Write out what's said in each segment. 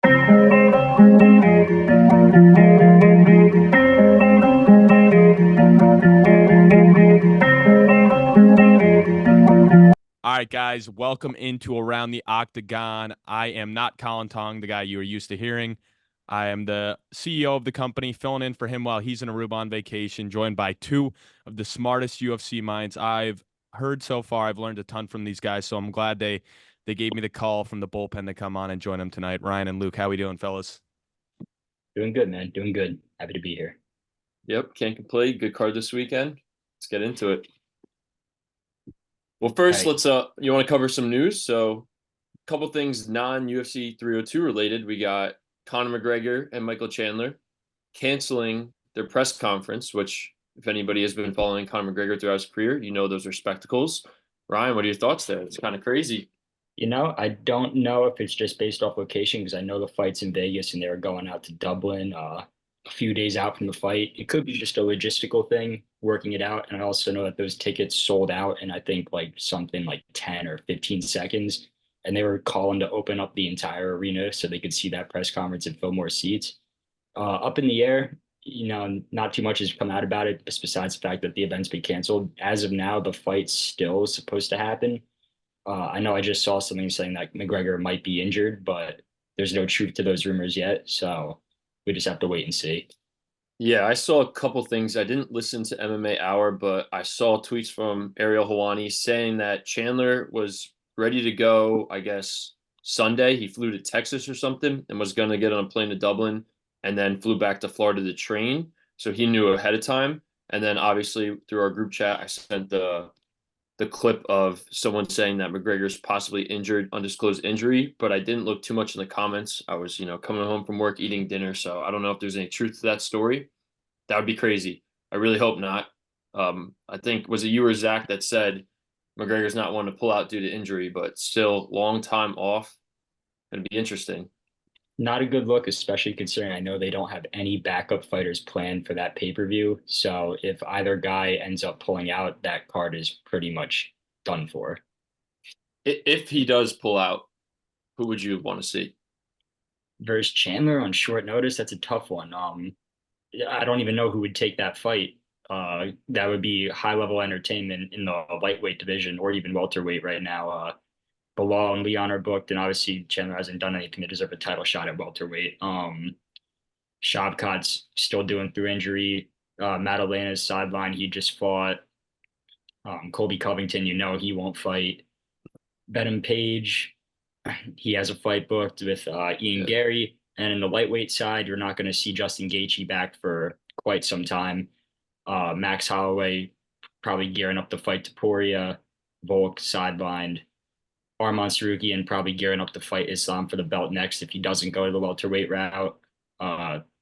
All right, guys, welcome into Around the Octagon. I am not Colin Tong, the guy you are used to hearing. I am the CEO of the company, filling in for him while he's in Aruba on vacation, joined by two of the smartest UFC minds I've heard so far. I've learned a ton from these guys, so I'm glad they gave me the call from the bullpen to come on and join them tonight. Ryan and Luke, how we doing, fellas? Doing good, man. Doing good. Happy to be here. Yep, can't complain. Good card this weekend. Let's get into it. Well, first, Hey, let's you want to cover some news? So, a couple things non-UFC 302 related. We got Conor McGregor and Michael Chandler canceling their press conference, which if anybody has been following Conor McGregor throughout his career, you know those are spectacles. Ryan, what are your thoughts there? It's kind of crazy. I don't know if it's just based off location because I know the fight's in Vegas and they were going out to Dublin a few days out from the fight. It could be just a logistical thing, working it out. And I also know that those tickets sold out in I think like something like 10 or 15 seconds. And they were calling to open up the entire arena so they could see that press conference and fill more seats. Up in the air, not too much has come out about it, besides the fact that the event's been canceled. As of now, the fight's still supposed to happen. I know I just saw something saying that McGregor might be injured, but there's no truth to those rumors yet. So we just have to wait and see. Yeah, I saw a couple things. I didn't listen to MMA Hour, but I saw tweets from Ariel Helwani saying that Chandler was ready to go, I guess, Sunday. He flew to Texas or something and was going to get on a plane to Dublin and then flew back to Florida to train. So he knew ahead of time. And then obviously through our group chat, I sent the clip of someone saying that McGregor's possibly injured, undisclosed injury, but I didn't look too much in the comments. I was, coming home from work, eating dinner, so I don't know if there's any truth to that story. That would be crazy. I really hope not. I think was it you or Zach that said McGregor's not one to pull out due to injury, but still long time off. It'd be interesting. Not a good look, especially considering I know they don't have any backup fighters planned for that pay-per-view. So if either guy ends up pulling out, that card is pretty much done for. If he does pull out, who would you want to see? Versus Chandler on short notice, that's a tough one. I don't even know who would take that fight. That would be high level entertainment in the lightweight division or even welterweight right now. Bilal and Leon are booked, and obviously Chandler hasn't done anything to deserve a title shot at welterweight. Shavkat's still doing through injury. Madalena's sideline. He just fought. Colby Covington, he won't fight. Benham Page, he has a fight booked with Ian Gary. And in the lightweight side, you're not going to see Justin Gaethje back for quite some time. Max Holloway probably gearing up the fight to Poirier. Volk sidelined. Arman Sarukian probably gearing up to fight Islam for the belt next if he doesn't go to the welterweight route.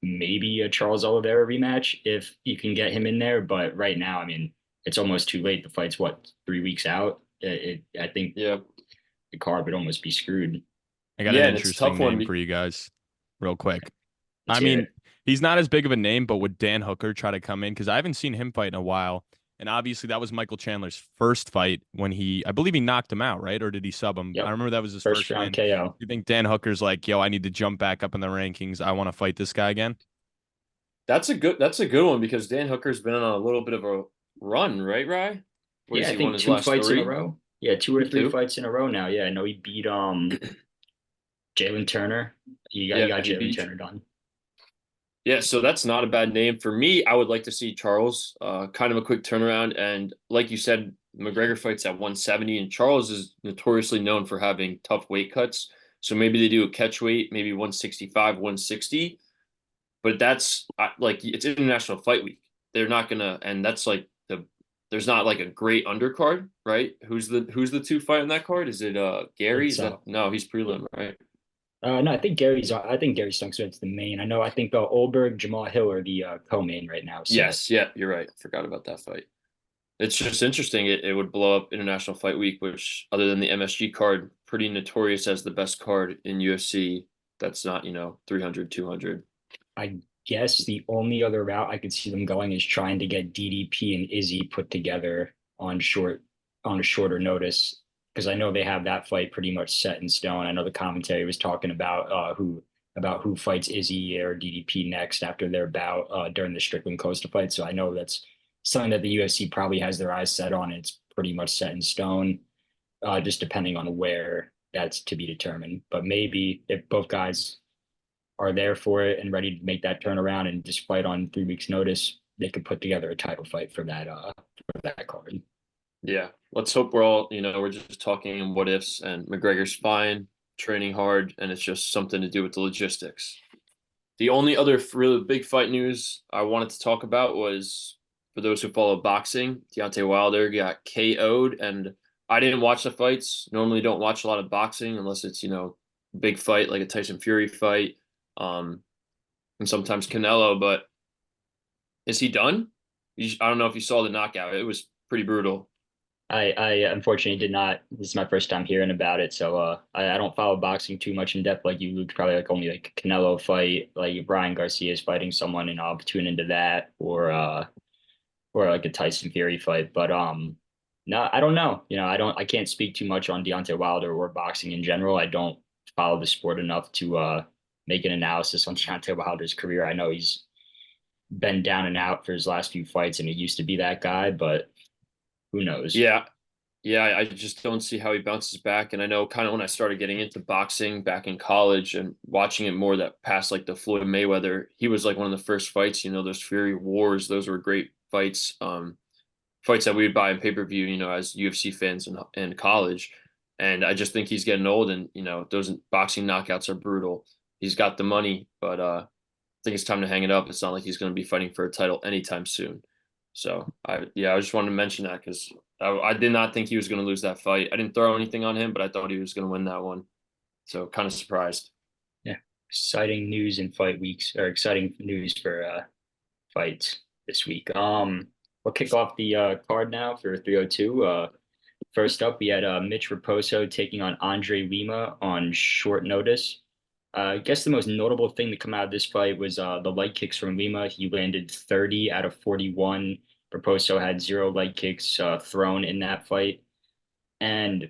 Maybe a Charles Oliveira rematch if you can get him in there. But right now, I mean, it's almost too late. The fight's what, 3 weeks out? I think Yeah. the card would almost be screwed. I got an Yeah, and it's a interesting tough one. name for you guys, real quick. Let's I hear mean, it. he's not as big of a name, but would Dan Hooker try to come in? Because I haven't seen him fight in a while. And obviously, that was Michael Chandler's first fight when I believe he knocked him out, right? Or did he sub him? I Yep. remember that was his First first round win. KO. You think Dan Hooker's like, yo, I need to jump back up in the rankings. I want to fight this guy again? That's a good one because Dan Hooker's been on a little bit of a run, right, Rye? What Yeah, has I he won think his two last fights in a three? row. Yeah, two or three Two? fights in a row now. Yeah, I know he beat Jalen Turner. He Yeah, got he Jalen beat. Turner done. Yeah, so that's not a bad name for me. I would like to see Charles, kind of a quick turnaround, and like you said, McGregor fights at 170, and Charles is notoriously known for having tough weight cuts. So maybe they do a catch weight, maybe 165, 160, but that's like it's International Fight Week. They're not gonna, and that's like there's not like a great undercard, right? Who's the two fight on that card? Is it Gary? It's Is that no? He's prelim, right? no, I think Gary Stunk's the main. I think Olberg, Jamal Hill are the co-main right now. So Yes, yeah, you're right. I forgot about that fight. It's just interesting. It would blow up International Fight Week, which, other than the MSG card, pretty notorious as the best card in UFC. That's not, 300, 200. I guess the only other route I could see them going is trying to get DDP and Izzy put together on a shorter notice because I know they have that fight pretty much set in stone. I know the commentary was talking about who about who fights Izzy or DDP next after their bout during the Strickland Costa fight. So I know that's something that the UFC probably has their eyes set on. It's pretty much set in stone, just depending on where that's to be determined. But maybe if both guys are there for it and ready to make that turnaround and just fight on 3 weeks' notice, they could put together a title fight for that card. Yeah, let's hope we're all, we're just talking what ifs, and McGregor's fine, training hard, and it's just something to do with the logistics. The only other really big fight news I wanted to talk about was, for those who follow boxing, Deontay Wilder got KO'd, and I didn't watch the fights. Normally don't watch a lot of boxing unless it's, big fight like a Tyson Fury fight, and sometimes Canelo, but is he done? I don't know if you saw the knockout. It was pretty brutal. I unfortunately did not. This is my first time hearing about it, so I don't follow boxing too much in depth like you, Luke. Probably like only like Canelo fight, like Brian Garcia is fighting someone, and I'll tune into that, or like a Tyson Fury fight. But no, I don't know. I can't speak too much on Deontay Wilder or boxing in general. I don't follow the sport enough to make an analysis on Deontay Wilder's career. I know he's been down and out for his last few fights, and he used to be that guy, but who knows? Yeah, yeah, I just don't see how he bounces back. And I know kind of when I started getting into boxing back in college and watching it more that past like the Floyd Mayweather, he was like one of the first fights, those Fury Wars, those were great fights. Fights that we would buy in pay-per-view, as UFC fans in college. And I just think he's getting old, and those boxing knockouts are brutal. He's got the money, but I think it's time to hang it up. It's not like he's going to be fighting for a title anytime soon. So I just wanted to mention that because I did not think he was going to lose that fight. I didn't throw anything on him, but I thought he was going to win that one. So kind of surprised. Yeah, exciting news in fight weeks, or exciting news for fights this week. We'll kick off the card now for 302. First up, we had Mitch Raposo taking on Andre Lima on short notice. I guess the most notable thing to come out of this fight was the leg kicks from Lima. He landed 30 out of 41. Raposo had 0 leg kicks thrown in that fight. And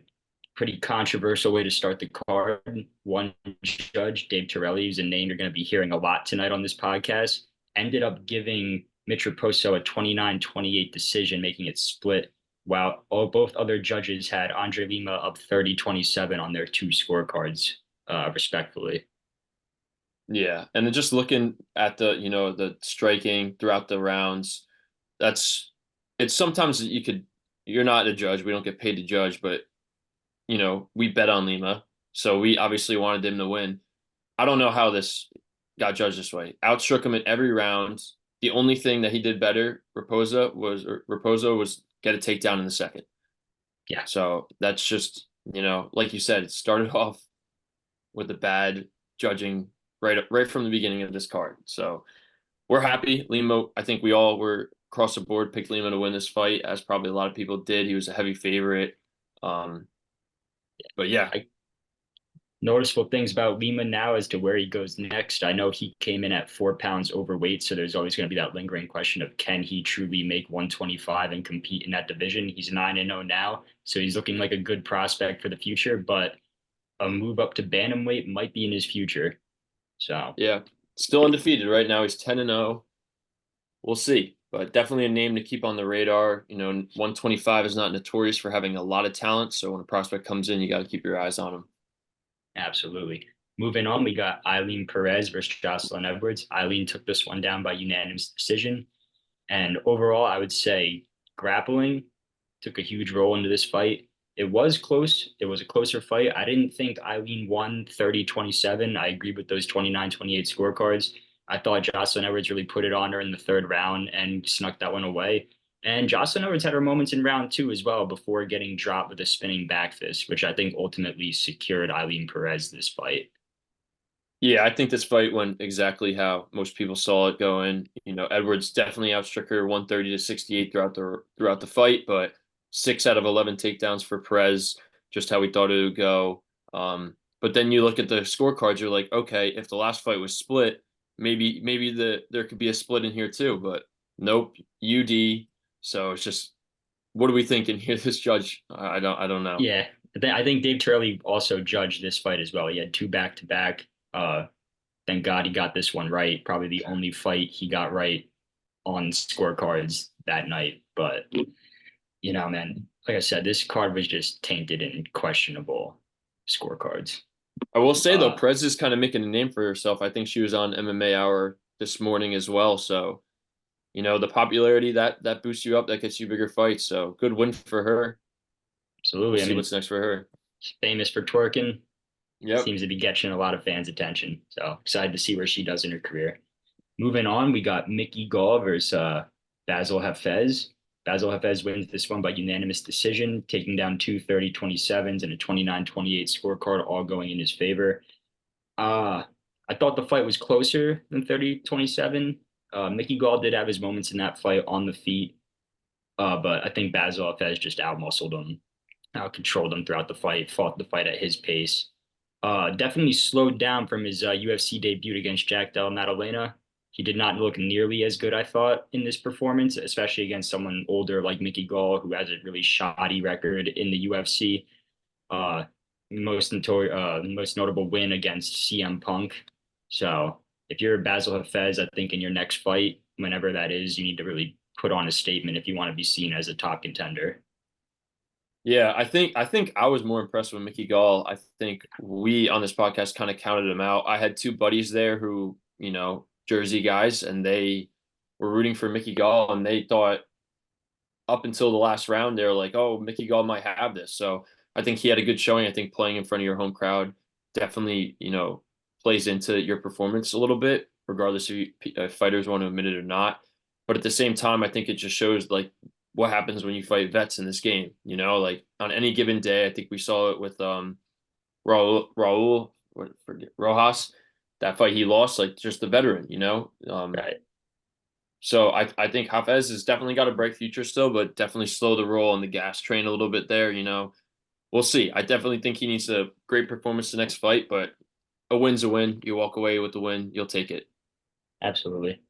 pretty controversial way to start the card. One judge, Dave Torelli, who's a name you're going to be hearing a lot tonight on this podcast, ended up giving Mitch Raposo a 29-28 decision, making it split, while both other judges had Andre Lima up 30-27 on their 2 scorecards, respectfully. Yeah, and then just looking at the striking throughout the rounds, it's sometimes you're not a judge. We don't get paid to judge, but we bet on Lima, so we obviously wanted him to win. I don't know how this got judged this way. Outstruck him in every round. The only thing that he did better, Raposo was get a takedown in the second. Yeah. So that's just, like you said, it started off with the bad judging right from the beginning of this card. So we're happy. Lima, I think we all were across the board picked Lima to win this fight, as probably a lot of people did. He was a heavy favorite. But yeah. Noticeable things about Lima now as to where he goes next. I know he came in at 4 pounds overweight, so there's always going to be that lingering question of can he truly make 125 and compete in that division? He's 9-0 now, so he's looking like a good prospect for the future, but a move up to bantamweight might be in his future. So yeah, still undefeated right now. He's 10-0. We'll see, but definitely a name to keep on the radar. 125 is not notorious for having a lot of talent, so when a prospect comes in, you got to keep your eyes on him. Absolutely. Moving on, we got Eileen Perez versus Jocelyn Edwards. Eileen took this one down by unanimous decision. And overall, I would say grappling took a huge role into this fight. It was close. It was a closer fight. I didn't think Eileen won 30-27. I agree with those 29-28 scorecards. I thought Jocelyn Edwards really put it on her in the 3rd round and snuck that one away. And Jocelyn Edwards had her moments in round 2 as well before getting dropped with a spinning back fist, which I think ultimately secured Eileen Perez this fight. Yeah, I think this fight went exactly how most people saw it going. Edwards definitely outstruck her 130-68 throughout the fight, but 6 out of 11 takedowns for Perez, just how we thought it would go. But then you look at the scorecards, you're like, okay, if the last fight was split, maybe there could be a split in here too, but nope, UD. So it's just, what are we thinking here? This judge, I don't know. Yeah, I think Dave Turley also judged this fight as well. He had 2 back-to-back Thank God he got this one right. Probably the only fight he got right on scorecards that night. But man, like I said, this card was just tainted and questionable scorecards. I will say though, Uh, Prez is kind of making a name for herself. I think she was on MMA Hour this morning as well. So, the popularity that boosts you up, that gets you bigger fights. So good win for her. We'll Absolutely. I see mean, what's next for her. she's famous for twerking. Yep. Seems to be catching a lot of fans' attention. So excited to see where she does in her career. Moving on, we got Mickey Gall versus Basil Hafez. Basil Hafez wins this one by unanimous decision, taking down two 30-27s and a 29-28 scorecard, all going in his favor. I thought the fight was closer than 30-27. Mickey Gall did have his moments in that fight on the feet, but I think Basil Hafez just outmuscled him, out-controlled him throughout the fight, fought the fight at his pace. Definitely slowed down from his UFC debut against Jack Della Maddalena. He did not look nearly as good, I thought, in this performance, especially against someone older like Mickey Gall, who has a really shoddy record in the UFC. Uh, most notable win against CM Punk. So if you're Basil Hafez, I think in your next fight, whenever that is, you need to really put on a statement if you want to be seen as a top contender. Yeah, I think I was more impressed with Mickey Gall. I think we on this podcast kind of counted him out. I had two buddies there who, Jersey guys, and they were rooting for Mickey Gall, and they thought up until the last round, they were like, "Oh, Mickey Gall might have this." So I think he had a good showing. I think playing in front of your home crowd definitely, plays into your performance a little bit, regardless if fighters want to admit it or not. But at the same time, I think it just shows like what happens when you fight vets in this game. Like on any given day, I think we saw it with Raul Rojas. That fight he lost, like just the veteran. Right. So I think Hafez has definitely got a bright future still, but definitely slow the roll on the gas train a little bit there. We'll see. I definitely think he needs a great performance the next fight, but a win's a win. You walk away with the win, you'll take it. Absolutely.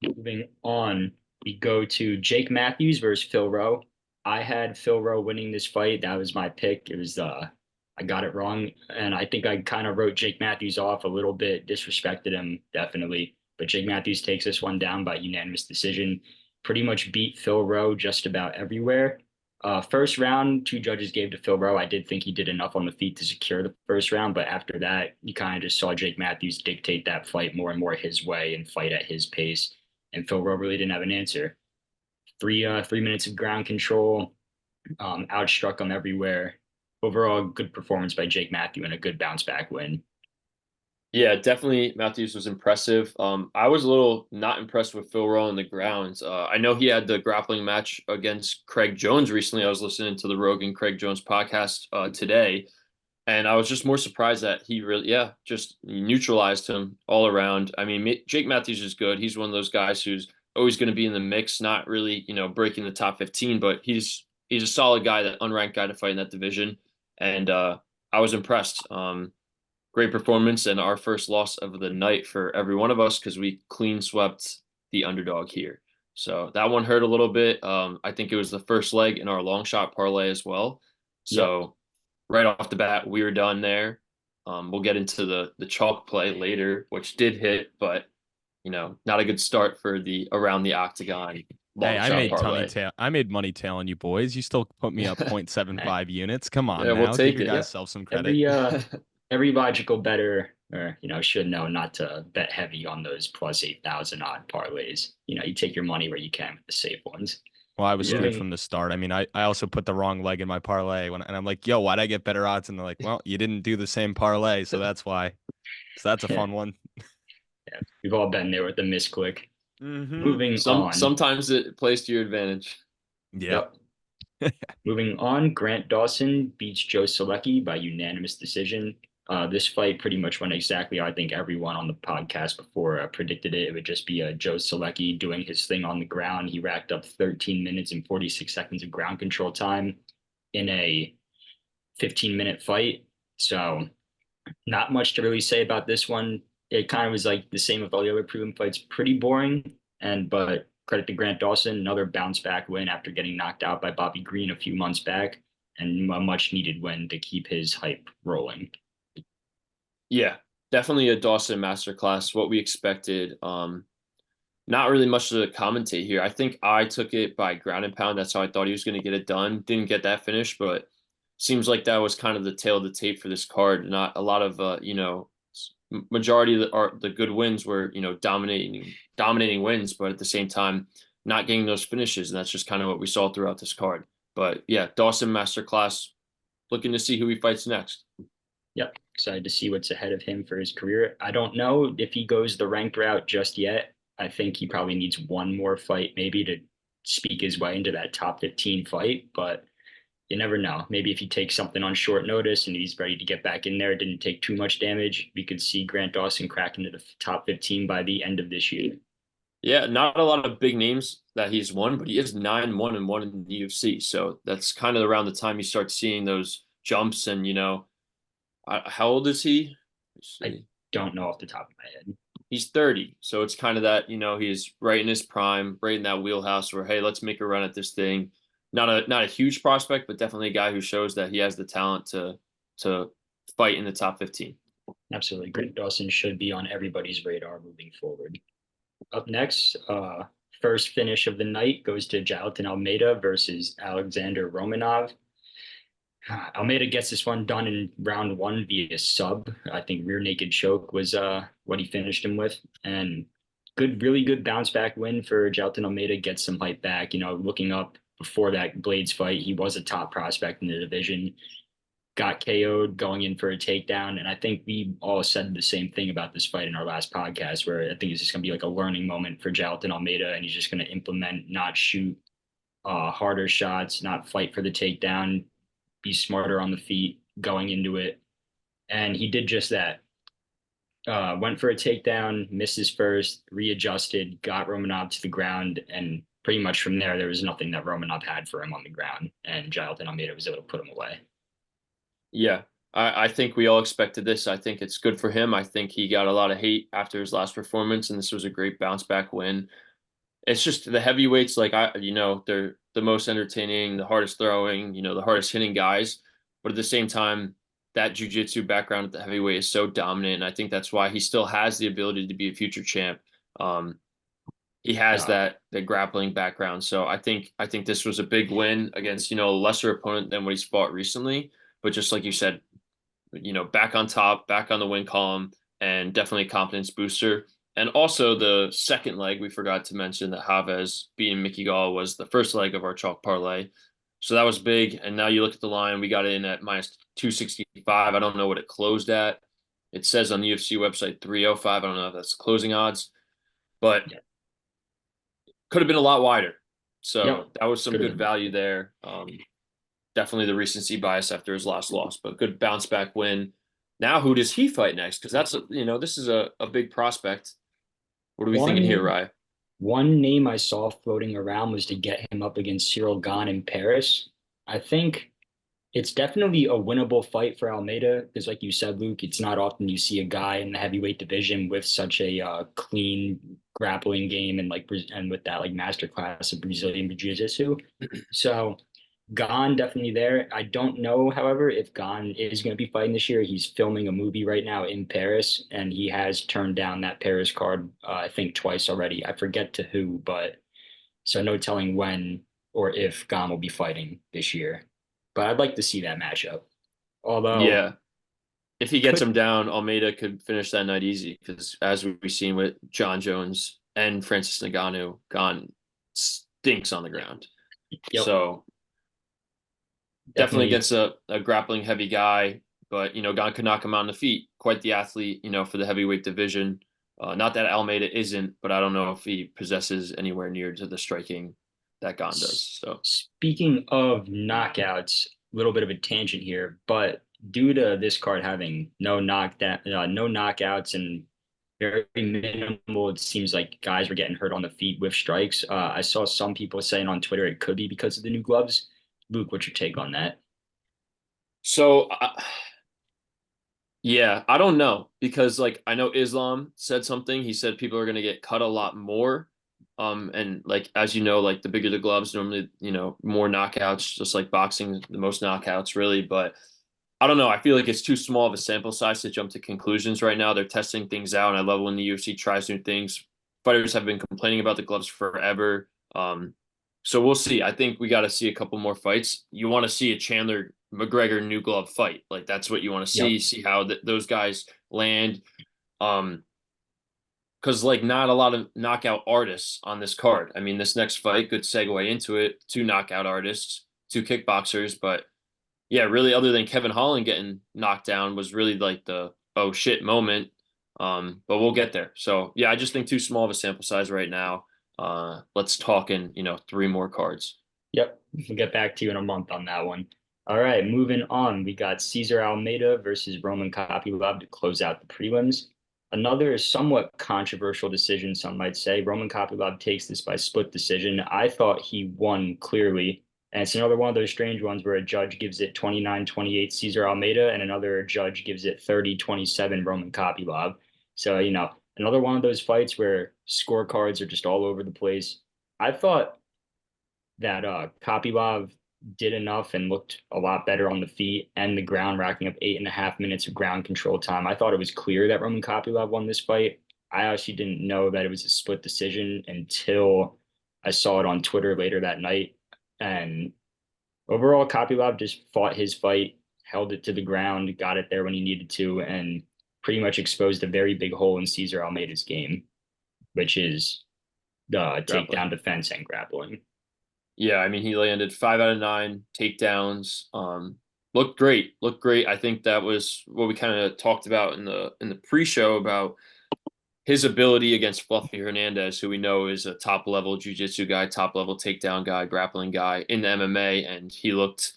Moving on, we go to Jake Matthews versus Phil Rowe. I had Phil Rowe winning this fight. That was my pick. It was I got it wrong, and I think I kind of wrote Jake Matthews off a little bit, disrespected him definitely. But Jake Matthews takes this one down by unanimous decision. Pretty much beat Phil Rowe just about everywhere. First round, two judges gave to Phil Rowe. I did think he did enough on the feet to secure the first round, but after that, you kind of just saw Jake Matthews dictate that fight more and more his way and fight at his pace. And Phil Rowe really didn't have an answer. 3 minutes of ground control, outstruck him everywhere. Overall, good performance by Jake Matthews and a good bounce back win. Yeah, definitely Matthews was impressive. I was a little not impressed with Phil Rowe on the grounds. I know he had the grappling match against Craig Jones recently. I was listening to the Rogan Craig Jones podcast today, and I was just more surprised that he really, just neutralized him all around. I mean, Jake Matthews is good. He's one of those guys who's always going to be in the mix, not really, breaking the top 15, but he's a solid guy, that unranked guy to fight in that division. And I was impressed. Great performance and our first loss of the night for every one of us because we clean swept the underdog here. So that one hurt a little bit. I think it was the first leg in our long shot parlay as well. So Yep. right off the bat, we were done there. We'll get into the chalk play later, which did hit, but not a good start for the around the octagon Hey, long shot parlay. I made money tailing you boys. You still put me up 0.75 units. Come on Yeah, we'll now. Give take your it. guys Yep. self some credit. Every logical better or should know not to bet heavy on those plus 8,000 odd parlays. You take your money where you can with the safe ones. Well, I was screwed Moving from the start. I mean, I also put the wrong leg in my parlay and I'm like, yo, why'd I get better odds? And they're like, well, you didn't do the same parlay, so that's why. So that's a yeah, fun one. yeah, we've all been there with the misclick. Mm-hmm. Moving on. Sometimes it plays to your advantage. Yeah. Yep. Moving on, Grant Dawson beats Joe Selecki by unanimous decision. This fight pretty much went exactly how I think everyone on the podcast before predicted it. It would just be Joe Selecki doing his thing on the ground. He racked up 13 minutes and 46 seconds of ground control time in a 15-minute fight. So not much to really say about this one. It kind of was like the same with all the other prelim fights, pretty boring. But credit to Grant Dawson, another bounce back win after getting knocked out by Bobby Green a few months back, and a much needed win to keep his hype rolling. Yeah, Definitely a Dawson masterclass. What we expected. Not really much to commentate here. I think I took it by ground and pound. That's how I thought he was going to get it done. Didn't get that finish, but seems like that was kind of the tail of the tape for this card. Not a lot of majority of the good wins were dominating wins, but at the same time not getting those finishes, and that's just kind of what we saw throughout this card. But yeah, Dawson masterclass. Looking to see who he fights next. Yep. Excited to see what's ahead of him for his career. I don't know if he goes the ranked route just yet. I think he probably needs one more fight maybe to speak his way into that top 15 fight, but you never know. Maybe if he takes something on short notice and he's ready to get back in there, didn't take too much damage, we could see Grant Dawson crack into the top 15 by the end of this year. Yeah, not a lot of big names that he's won, but he is 9-1-1 in the UFC. So that's kind of around the time you start seeing those jumps. And how old is he? I don't know off the top of my head. He's 30, so it's kind of that he's right in his prime, right in that wheelhouse where, hey, let's make a run at this thing. Not a huge prospect, but definitely a guy who shows that he has the talent to fight in the top 15. Absolutely, Grant Dawson should be on everybody's radar moving forward. Up next, first finish of the night goes to Jailton Almeida versus Alexander Romanov. Almeida gets this one done in round one via sub. I think rear naked choke was what he finished him with. And really good bounce back win for Jailton Almeida, gets some hype back. Looking up before that Blades fight, he was a top prospect in the division. Got KO'd going in for a takedown. And I think we all said the same thing about this fight in our last podcast, where I think it's just going to be like a learning moment for Jailton Almeida, and he's just going to implement, not shoot harder shots, not fight for the takedown, be smarter on the feet going into it. And he did just that. Went for a takedown, missed his first, readjusted, got Romanov to the ground, and pretty much from there was nothing that Romanov had for him on the ground, and Jailton Almeida was able to put him away. Yeah, I think we all expected this. I think it's good for him. I think he got a lot of hate after his last performance, and this was a great bounce back win. It's just the heavyweights, they're the most entertaining, the hardest throwing, the hardest hitting guys. But at the same time, that jiu-jitsu background at the heavyweight is so dominant. And I think that's why he still has the ability to be a future champ. He has that grappling background. So I think this was a big win against, a lesser opponent than what he's fought recently. But just like you said, back on top, back on the win column, and definitely a confidence booster. And also the second leg, we forgot to mention that Chavez beating Mickey Gall was the first leg of our chalk parlay. So that was big. And now you look at the line, we got it in at minus 265. I don't know what it closed at. It says on the UFC website 305. I don't know if that's closing odds, but could have been a lot wider. So that was some good value there. Definitely the recency bias after his last loss, but good bounce back win. Now, who does he fight next? Because that's, this is a big prospect. What are we thinking here, Rye? One name I saw floating around was to get him up against Cyril Gane in Paris. I think it's definitely a winnable fight for Almeida because, like you said, Luke, it's not often you see a guy in the heavyweight division with such a clean grappling game and with that masterclass of Brazilian jiu-jitsu. So Gane definitely there. I don't know, however, if Gane is going to be fighting this year. He's filming a movie right now in Paris, and he has turned down that Paris card, I think, twice already. I forget to who, but so no telling when or if Gane will be fighting this year. But I'd like to see that matchup. Although, if he gets him down, Almeida could finish that night easy because, as we've seen with John Jones and Francis Ngannou, Gane stinks on the ground. Yep. So definitely against a grappling heavy guy, but Gane could knock him on the feet. Quite the athlete, for the heavyweight division. Not that Almeida isn't, but I don't know if he possesses anywhere near to the striking that Gane does. So speaking of knockouts, a little bit of a tangent here, but due to this card having no knockouts and very minimal, it seems like guys were getting hurt on the feet with strikes. I saw some people saying on Twitter it could be because of the new gloves. Luke, what's your take on that? So, I don't know because I know Islam said something. He said people are going to get cut a lot more. And as the bigger the gloves, normally, more knockouts, just like boxing, the most knockouts really. But I don't know. I feel like it's too small of a sample size to jump to conclusions right now. They're testing things out, and I love when the UFC tries new things. Fighters have been complaining about the gloves forever. So we'll see. I think we got to see a couple more fights. You want to see a Chandler McGregor new glove fight. Like that's what you want to Yep. see how those guys land. Um, because like not a lot of knockout artists on this card. I mean, this next fight, good segue into it. Two knockout artists, two kickboxers, but yeah, really, other than Kevin Holland getting knocked down, was really like the oh shit moment. But we'll get there. So yeah, I just think too small of a sample size right now. Let's talk in three more cards. Yep. We'll get back to you in a month on that one. All right, moving on. We got Cesar Almeida versus Roman Kopylov to close out the prelims. Another somewhat controversial decision, some might say. Roman Kopylov takes this by split decision. I thought he won clearly. And it's another one of those strange ones where a judge gives it 29-28 Cesar Almeida and another judge gives it 30-27 Roman Kopylov. So, another one of those fights where scorecards are just all over the place. I thought that Kopylov did enough and looked a lot better on the feet and the ground, racking up 8.5 minutes of ground control time. I thought it was clear that Roman Kopylov won this fight. I actually didn't know that it was a split decision until I saw it on Twitter later that night. And overall, Kopylov just fought his fight, held it to the ground, got it there when he needed to, and pretty much exposed a very big hole in Cesar Almeida's game, which is the Grappling. takedown defense and grappling. Yeah, I mean he landed 5 out of 9 takedowns. Looked great. Looked great. I think that was what we kind of talked about in the pre-show about his ability against Fluffy Hernandez, who we know is a top level jiu-jitsu guy, top level takedown guy, grappling guy in the MMA, and he looked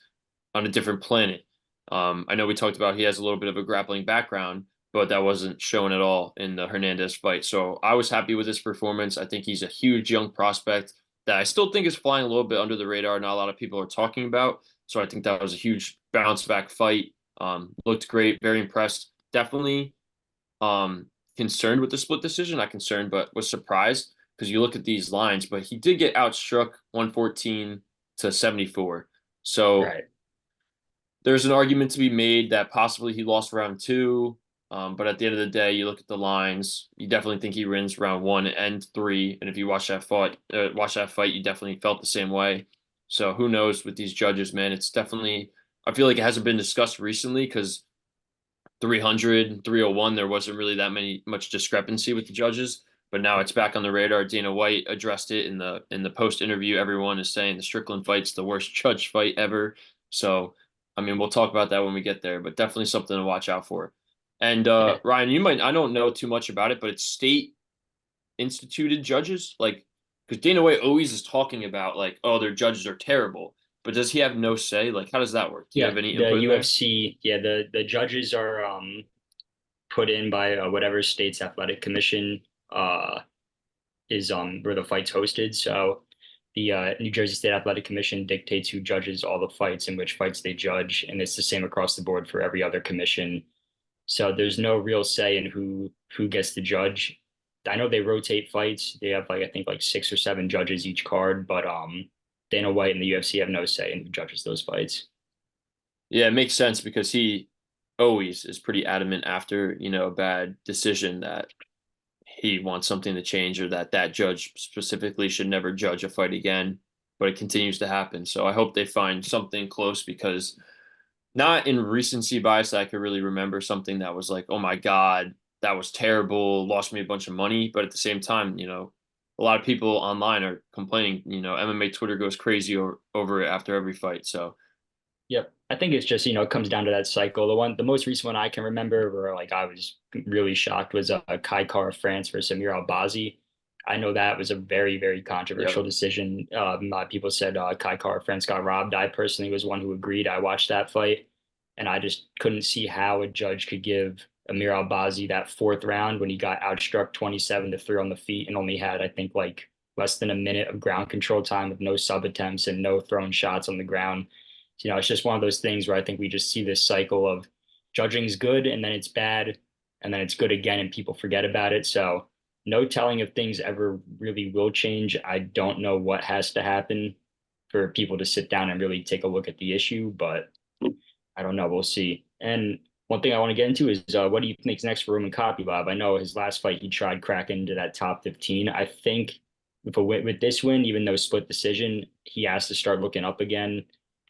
on a different planet. I know we talked about he has a little bit of a grappling background, but that wasn't shown at all in the Hernandez fight. So I was happy with his performance. I think he's a huge young prospect that I still think is flying a little bit under the radar. Not a lot of people are talking about. So I think that was a huge bounce back fight. Looked great, very impressed. Definitely concerned with the split decision. Not concerned, but was surprised because you look at these lines, but he did get outstruck 114-74. So Right. there's an argument to be made that possibly he lost round two. But at the end of the day, you look at the lines, you definitely think he wins round 1 and 3. And if you watch that fight, you definitely felt the same way. So who knows with these judges, man? It's definitely, I feel like it hasn't been discussed recently because 300, 301, there wasn't really that much discrepancy with the judges. But now it's back on the radar. Dana White addressed it in the post interview. Everyone is saying the Strickland fight's the worst judge fight ever. So I mean, we'll talk about that when we get there, but definitely something to watch out for. And Yeah. Ryan, I don't know too much about it, but it's state instituted judges, like because Dana White always is talking about like, oh, their judges are terrible, but does he have no say? Like, how does that work? Do you Yeah, have any the input there? UFC, yeah, the judges are put in by whatever state's athletic commission is where the fight's hosted. So the New Jersey State Athletic Commission dictates who judges all the fights and which fights they judge, and it's the same across the board for every other commission. So there's no real say in who gets to judge. I know they rotate fights. They have like I think like 6 or 7 judges each card, but Dana White and the UFC have no say in who judges those fights. Yeah, it makes sense because he always is pretty adamant after, a bad decision that he wants something to change or that judge specifically should never judge a fight again, but it continues to happen. So I hope they find something close because not in recency bias that I could really remember something that was like, oh my God, that was terrible, lost me a bunch of money. But at the same time, a lot of people online are complaining, MMA Twitter goes crazy over it after every fight. So Yep. I think it's just, it comes down to that cycle. The most recent one I can remember where like I was really shocked was Kai Kara France versus Amir Albazi. I know that was a very, very controversial yeah, decision. A lot of people said Kai Kara France got robbed. I personally was one who agreed. I watched that fight and I just couldn't see how a judge could give Amir Albazi that fourth round when he got outstruck 27-3 on the feet and only had, I think, like less than a minute of ground control time with no sub attempts and no thrown shots on the ground. It's just one of those things where I think we just see this cycle of judging is good and then it's bad and then it's good again and people forget about it. So no telling if things ever really will change. I don't know what has to happen for people to sit down and really take a look at the issue, but I don't know. We'll see. And one thing I want to get into is what do you think's next for Roman Kopylov? I know his last fight he tried cracking into that top 15. I think with this win, even though split decision, he has to start looking up again.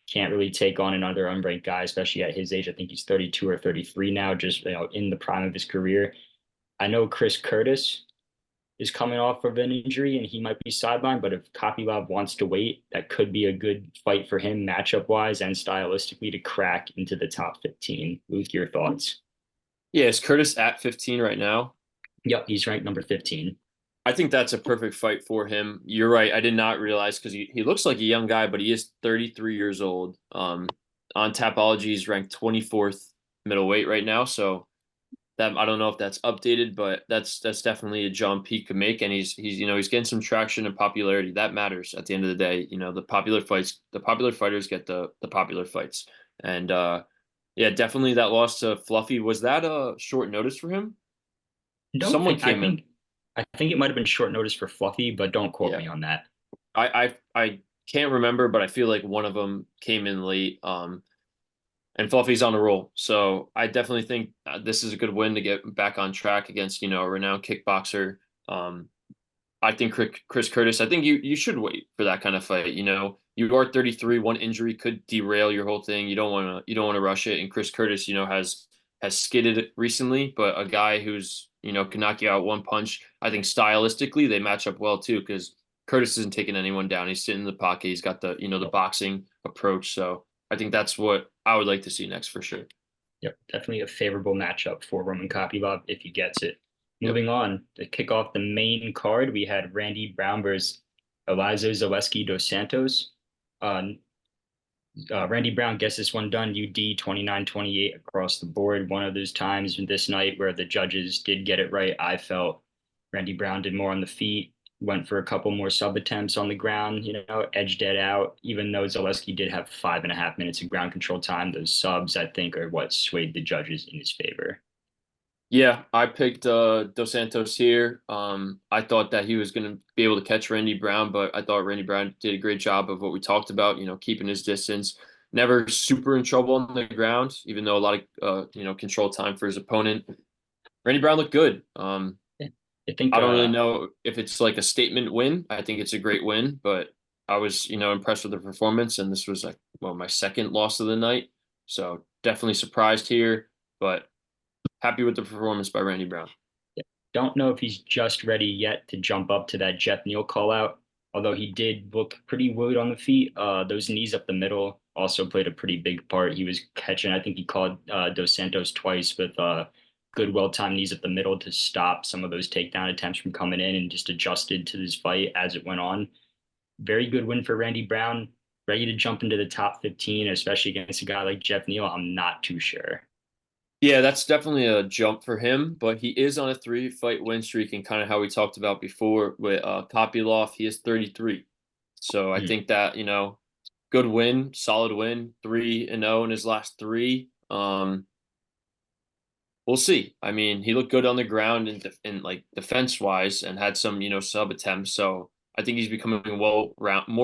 Can't really take on another unranked guy, especially at his age. I think he's 32 or 33 now, just in the prime of his career. I know Chris Curtis is coming off of an injury and he might be sidelined, but if Kopylov wants to wait, that could be a good fight for him matchup wise and stylistically to crack into the top 15. Luke, your thoughts? Yeah, is Curtis at 15 right now? Yep, he's ranked number 15. I think that's a perfect fight for him. You're right. I did not realize because he looks like a young guy, but he is 33 years old. On Tapology, he's ranked 24th middleweight right now. So that I don't know if that's updated, but that's definitely a jump he could make. And he's getting some traction and popularity. That matters at the end of the day. The popular fighters get the popular fights. And yeah, definitely that loss to Fluffy. Was that a short notice for him? Don't Someone think came in. I think it might have been short notice for Fluffy, but don't quote Yeah. me on that. I can't remember, but I feel like one of them came in late. And Fluffy's on a roll, so I definitely think this is a good win to get back on track against a renowned kickboxer. I think Chris Curtis. I think you should wait for that kind of fight. You are 33. One injury could derail your whole thing. You don't want to rush it. And Chris Curtis, has skidded recently, but a guy who's can knock you out one punch. I think stylistically they match up well too because Curtis isn't taking anyone down. He's sitting in the pocket. He's got the boxing approach. So I think that's what I would like to see next for sure. Yep, definitely a favorable matchup for Roman Kopylov if he gets it. Yep. Moving on to kick off the main card, we had Randy Brown versus Eliza Zaleski dos Santos. Randy Brown gets this one done, UD 29-28 across the board. One of those times this night where the judges did get it right. I felt Randy Brown did more on the feet, went for a couple more sub attempts on the ground, edged it out. Even though Zaleski did have 5.5 minutes of ground control time, those subs, I think, are what swayed the judges in his favor. Yeah, I picked Dos Santos here. I thought that he was going to be able to catch Randy Brown, but I thought Randy Brown did a great job of what we talked about, keeping his distance, never super in trouble on the ground, even though a lot of control time for his opponent. Randy Brown looked good. I think I don't really know if it's like a statement win. I think it's a great win, but I was, impressed with the performance, and this was like, well, my second loss of the night, so definitely surprised here, but happy with the performance by Randy Brown. don't know if he's just ready yet to jump up to that Jeff Neal call out, although he did look pretty wood on the feet. Those knees up the middle also played a pretty big part. He was catching, I think he called Dos Santos twice with good, well-timed knees up the middle to stop some of those takedown attempts from coming in and just adjusted to this fight as it went on. Very good win for Randy Brown. Ready to jump into the top 15, especially against a guy like Jeff Neal. I'm not too sure. Yeah, that's definitely a jump for him, but he is on a 3-fight win streak, and kind of how we talked about before with Kopylov, he is 33. So I think that, good win, solid win, 3-0 in his last three. We'll see. I mean, he looked good on the ground and like defense wise and had some, sub attempts. So I think he's becoming more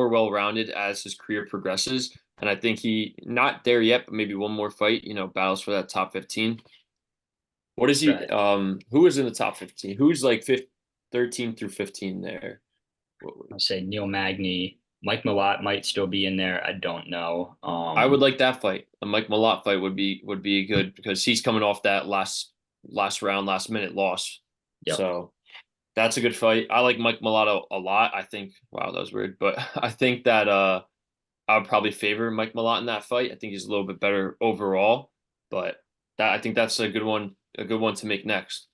well-rounded as his career progresses. And I think he not there yet, but maybe one more fight, battles for that top 15. What is he? Right. Who is in the top 15? Who's like 13 through 15 there? I'll say Neil Magny. Mike Malott might still be in there. I don't know. I would like that fight. A Mike Malott fight would be good because he's coming off that last round, last minute loss. Yep. So that's a good fight. I like Mike Malott a lot. I think, wow, that was weird, but I think that I would probably favor Mike Malott in that fight. I think he's a little bit better overall, but I think that's a good one to make next.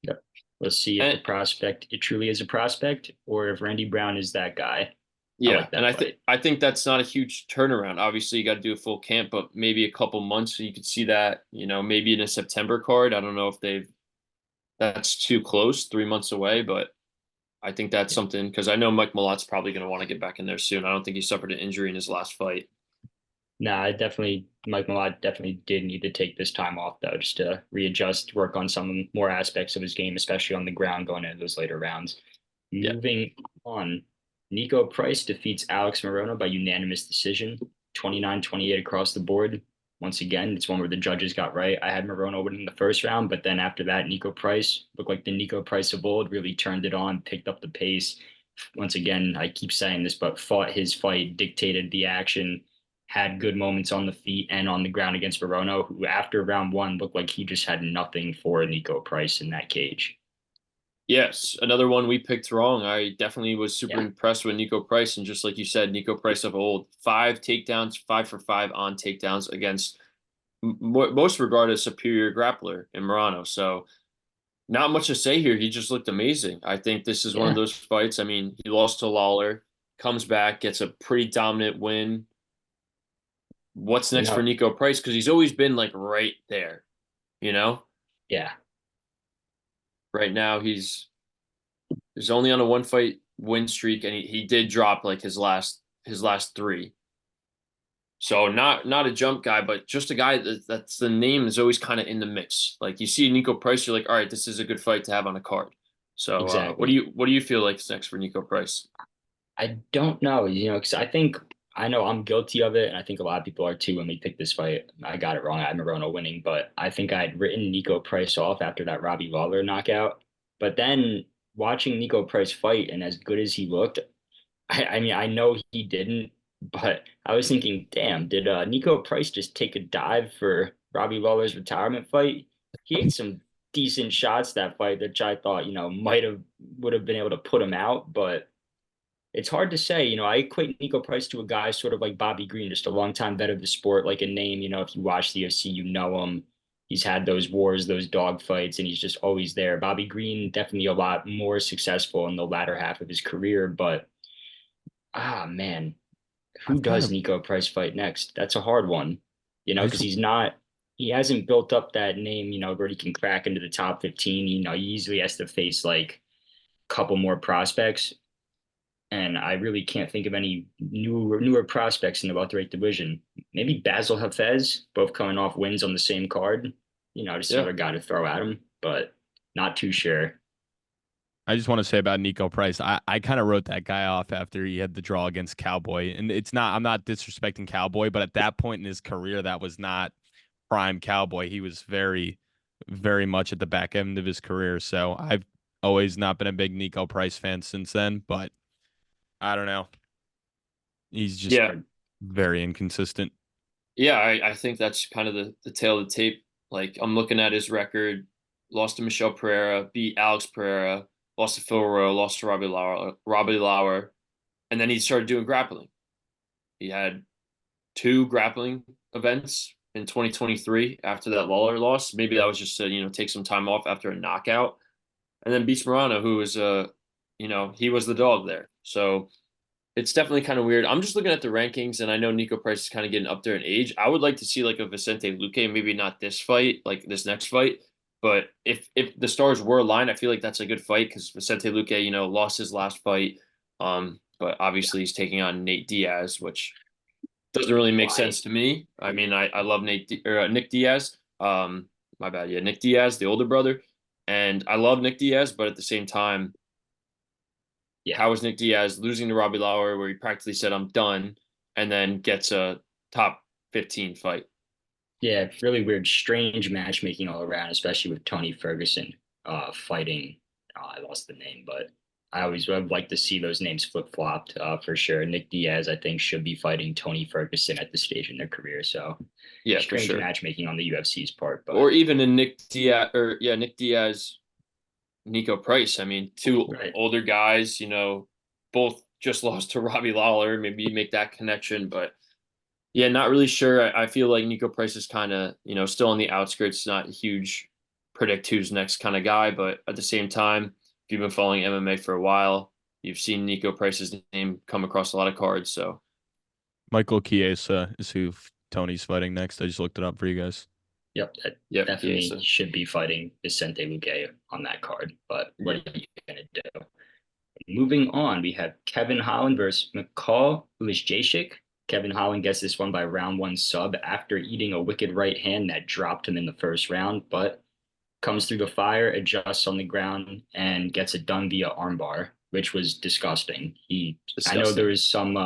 Yep. Let's see if the prospect it truly is a prospect or if Randy Brown is that guy. Yeah, and I think that's not a huge turnaround. Obviously, you got to do a full camp, but maybe a couple months so you could see that, maybe in a September card. I don't know if that's too close, 3 months away, but I think that's something because I know Mike Malott's probably going to want to get back in there soon. I don't think he suffered an injury in his last fight. Nah, Mike Malott definitely did need to take this time off though, just to readjust, work on some more aspects of his game, especially on the ground going into those later rounds. Yeah. Moving on, Nico Price defeats Alex Morono by unanimous decision, 29-28 across the board. Once again, it's one where the judges got right. I had Morono winning the first round, but then after that, Nico Price looked like the Nico Price of old, really turned it on, picked up the pace. Once again, I keep saying this, but fought his fight, dictated the action, had good moments on the feet and on the ground against Morono, who after round one looked like he just had nothing for Nico Price in that cage. Yes, another one we picked wrong. I definitely was super Yeah. impressed with Nico Price, and just like you said, Nico Price of old, 5 takedowns, 5 for 5 on takedowns against most regarded superior grappler in Murano. So not much to say here. He just looked amazing. I think this is one of Yeah. those fights. I mean, he lost to Lawler, comes back, gets a pretty dominant win. What's You next for know, Nico Price? Because he's always been like right there, you know? yeah. Right now he's only on a 1 fight win streak, and he did drop like his last 3. So not a jump guy, but just a guy that's the name is always kind of in the mix. Like you see Nico Price, you're like, all right, this is a good fight to have on a card. So Exactly. what do you feel like is next for Nico Price? I don't know, because I think I know I'm guilty of it, and I think a lot of people are too when we picked this fight. I got it wrong. I had Morono winning, but I think I had written Nico Price off after that Robbie Lawler knockout. But then watching Nico Price fight, and as good as he looked, I mean, I know he didn't, but I was thinking, damn, did Nico Price just take a dive for Robbie Lawler's retirement fight? He ate some decent shots that fight, which I thought, would have been able to put him out, but it's hard to say. I equate Nico Price to a guy sort of like Bobby Green, just a longtime vet of the sport, like a name. If you watch the UFC, you know him. He's had those wars, those dog fights, and he's just always there. Bobby Green definitely a lot more successful in the latter half of his career, but man, who I've kind does of Nico Price fight next? That's a hard one, I because just he hasn't built up that name, where he can crack into the top 15. He easily has to face like a couple more prospects, and I really can't think of any newer prospects in the welterweight division. Maybe Basil Hafez, both coming off wins on the same card. Just Yeah. another guy to throw at him, but not too sure. I just want to say about Nico Price. I kind of wrote that guy off after he had the draw against Cowboy. And I'm not disrespecting Cowboy, but at that point in his career, that was not prime Cowboy. He was very, very much at the back end of his career. So I've always not been a big Nico Price fan since then, but I don't know. He's just Yeah. very inconsistent. Yeah, I think that's kind of the tail of the tape. Like I'm looking at his record, lost to Michelle Pereira, beat Alex Pereira, lost to Phil Rowe, lost to Robbie Lauer, and then he started doing grappling. He had 2 grappling events in 2023 after that Lawler loss. Maybe that was just to, take some time off after a knockout. And then beats Morano, who was he was the dog there. So it's definitely kind of weird. I'm just looking at the rankings, and I know Nico Price is kind of getting up there in age. I would like to see like a Vicente Luque, maybe not this fight, like this next fight. But if the stars were aligned, I feel like that's a good fight because Vicente Luque, lost his last fight. But obviously he's taking on Nate Diaz, which doesn't really make Why? sense to me. I mean, I love Nick Diaz. My bad. Yeah, Nick Diaz, the older brother, and I love Nick Diaz, but at the same time, Yeah. how is Nick Diaz losing to Robbie Lauer, where he practically said I'm done, and then gets a top 15 fight? Yeah, really weird, strange matchmaking all around, especially with Tony Ferguson fighting. I lost the name, but I always would like to see those names flip-flopped for sure. Nick Diaz, I think, should be fighting Tony Ferguson at this stage in their career. So Yeah, for strange sure. matchmaking on the UFC's part, Or but even in Nick Diaz, Nico Price. I mean, 2 right. older guys, both just lost to Robbie Lawler. Maybe you make that connection, but yeah, not really sure. I feel like Nico Price is kind of, still on the outskirts, not a huge predict who's next kind of guy. But at the same time, if you've been following MMA for a while, you've seen Nico Price's name come across a lot of cards. So Michael Chiesa is who Tony's fighting next. I just looked it up for you guys. Yep, that yep, definitely Chiesa. should be fighting Vicente Luque on that card. But what are you gonna do? Moving on, we have Kevin Holland versus McCall Ulijasic. Kevin Holland gets this one by round one sub after eating a wicked right hand that dropped him in the first round, but comes through the fire, adjusts on the ground, and gets it done via armbar, which was disgusting. I know there Disgusting. was some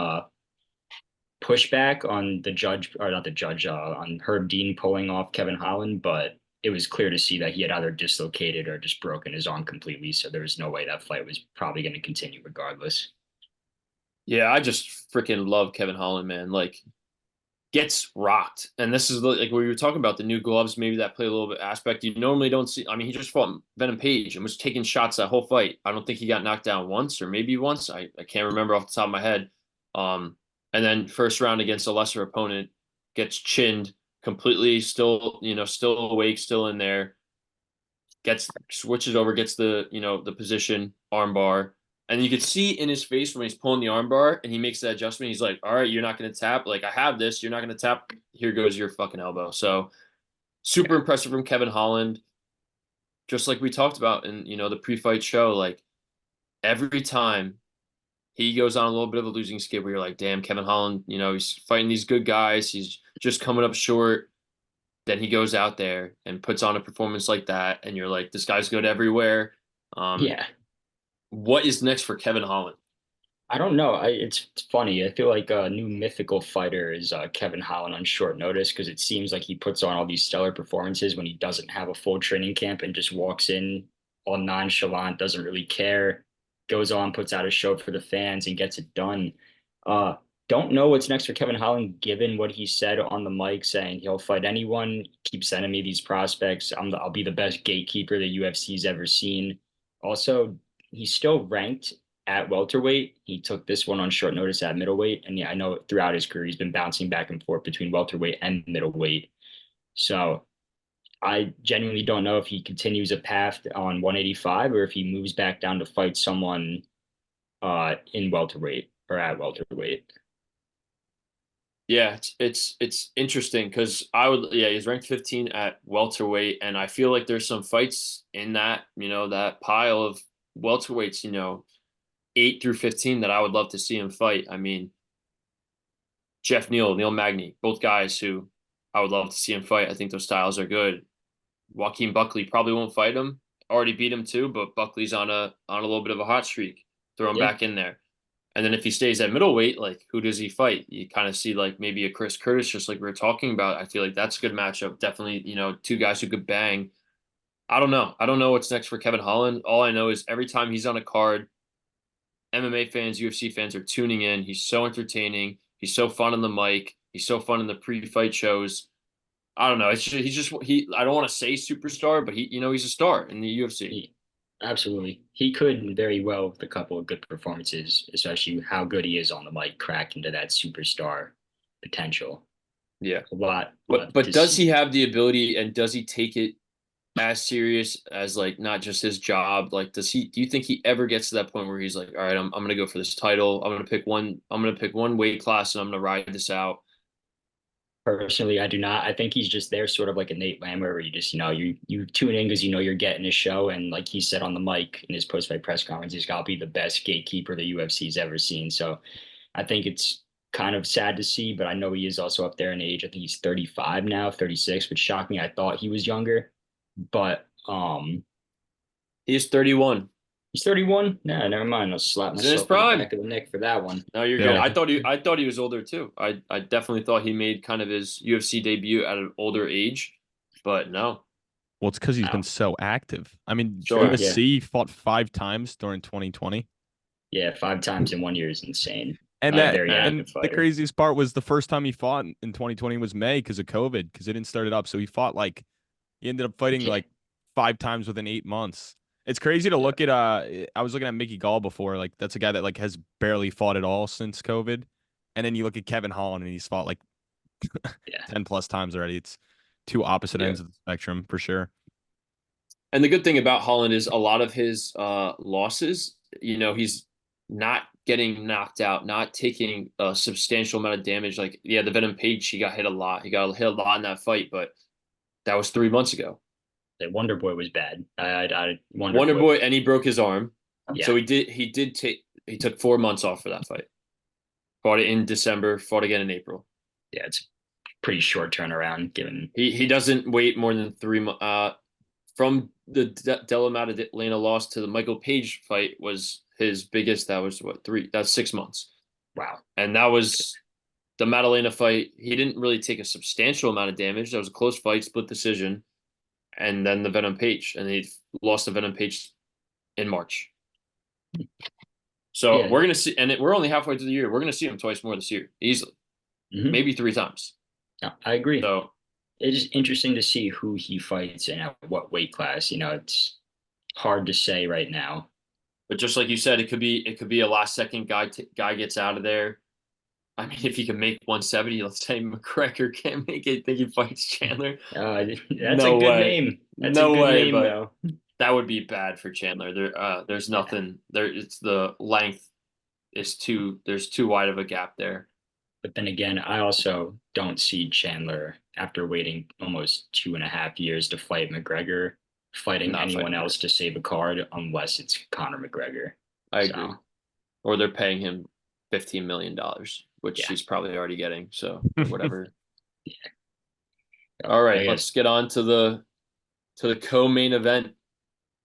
pushback on the judge, or not the judge, on Herb Dean pulling off Kevin Holland, but it was clear to see that he had either dislocated or just broken his arm completely. So there was no way that fight was probably going to continue regardless. Yeah, I just freaking love Kevin Holland, man. Like, gets rocked. And this is like we were talking about the new gloves, maybe that play a little bit aspect. You normally don't see. I mean, he just fought Venom Page and was taking shots that whole fight. I don't think he got knocked down once or maybe once. I can't remember off the top of my head. And then first round against a lesser opponent gets chinned completely, still, still awake, still in there, gets switches over, gets the position armbar. And you could see in his face when he's pulling the armbar and he makes that adjustment. He's like, all right, you're not going to tap. Like, I have this. You're not going to tap. Here goes your fucking elbow. So super impressive from Kevin Holland. Just like we talked about in, the pre-fight show, like every time he goes on a little bit of a losing skid where you're like, damn, Kevin Holland, he's fighting these good guys. He's just coming up short. Then he goes out there and puts on a performance like that. And you're like, this guy's good everywhere. Yeah. What is next for Kevin Holland? I don't know. It's funny. I feel like a new mythical fighter is Kevin Holland on short notice because it seems like he puts on all these stellar performances when he doesn't have a full training camp and just walks in all nonchalant, doesn't really care, goes on, puts out a show for the fans and gets it done. Don't know what's next for Kevin Holland, given what he said on the mic, saying he'll fight anyone. Keep sending me these prospects. I'll be the best gatekeeper the UFC's ever seen. Also, he's still ranked at welterweight. He took this one on short notice at middleweight. And yeah, I know throughout his career, he's been bouncing back and forth between welterweight and middleweight. So I genuinely don't know if he continues a path on 185 or if he moves back down to fight someone in welterweight or at welterweight. Yeah, it's interesting because he's ranked 15 at welterweight, and I feel like there's some fights in that, that pile of welterweights, 8 through 15 that I would love to see him fight. I mean, Neil Magny, both guys who I would love to see him fight. I think those styles are good. Joaquin Buckley probably won't fight him. Already beat him too, but Buckley's on a little bit of a hot streak. Throw him back in there. And then if he stays at middleweight, like who does he fight? You kind of see like maybe a Chris Curtis, just like we were talking about. I feel like that's a good matchup. Definitely, two guys who could bang. I don't know. I don't know what's next for Kevin Holland. All I know is every time he's on a card, MMA fans, UFC fans are tuning in. He's so entertaining. He's so fun on the mic. He's so fun in the pre-fight shows. I don't know. I don't want to say superstar, but he's a star in the UFC. Absolutely. He could very well, with a couple of good performances, especially how good he is on the mic, crack into that superstar potential. Yeah. A lot. But does he have the ability and does he take it as serious as like not just his job? Like do you think he ever gets to that point where he's like, all right, I'm gonna go for this title. I'm gonna pick one weight class and I'm gonna ride this out. Personally, I do not. I think he's just there sort of like a Nate Lammer where you just, you tune in because you're getting a show. And like he said on the mic in his post-fight press conference, he's got to be the best gatekeeper the UFC's ever seen. So I think it's kind of sad to see, but I know he is also up there in age. I think he's 35 now, 36, which shocked me. I thought he was younger, but he's 31. He's 31? Nah, never mind. I'll slap myself in the back of the neck for that one. No, you're good. I thought he was older too. I definitely thought he made kind of his UFC debut at an older age, but no. Well, it's because he's been so active. I mean, Sure, UFC fought 5 times during 2020. Yeah, 5 times in 1 year is insane. And the craziest part was the first time he fought in 2020 was May because of COVID, because they didn't start it up. So he ended up fighting like 5 times within 8 months. It's crazy to look at. I was looking at Mickey Gall before. Like that's a guy that like has barely fought at all since COVID, and then you look at Kevin Holland and he's fought like 10 plus times already. It's two opposite ends of the spectrum for sure. And the good thing about Holland is a lot of his losses. He's not getting knocked out, not taking a substantial amount of damage. Like the Venom Page, he got hit a lot. He got hit a lot in that fight, but that was 3 months ago. That Wonder Boy was bad. Wonder Boy, and he broke his arm. Yeah. So he took 4 months off for that fight. Fought it in December, fought again in April. Yeah, it's pretty short turnaround given he doesn't wait more than 3 months. From the Della Maddalena loss to the Michael Page fight was his biggest. That was 6 months. Wow. And that was the Madalena fight, he didn't really take a substantial amount of damage. That was a close fight, split decision, and then the Venom Page, and he lost the Venom Page in March. So Yeah. we're gonna see, and we're only halfway through the year. We're gonna see him twice more this year, easily, maybe 3 times. Yeah, I agree. So It's just interesting to see who he fights and at what weight class. It's hard to say right now. but just like you said, it could be a last second guy gets out of there. I mean, if he can make 170, let's say McGregor can't make it, think he fights Chandler. That's No a good way. name. That's No a good way, name, but though. that would be bad for Chandler. There's nothing there. It's the length is too. There's too wide of a gap there. But then again, I also don't see Chandler, after waiting almost 2.5 years to fight McGregor, fighting Not anyone fighting else to save a card unless it's Conor McGregor. I So, agree. Or they're paying him $15 million, which Yeah. he's probably already getting. So whatever. Yeah. All I right, guess. let's get on to the co-main event.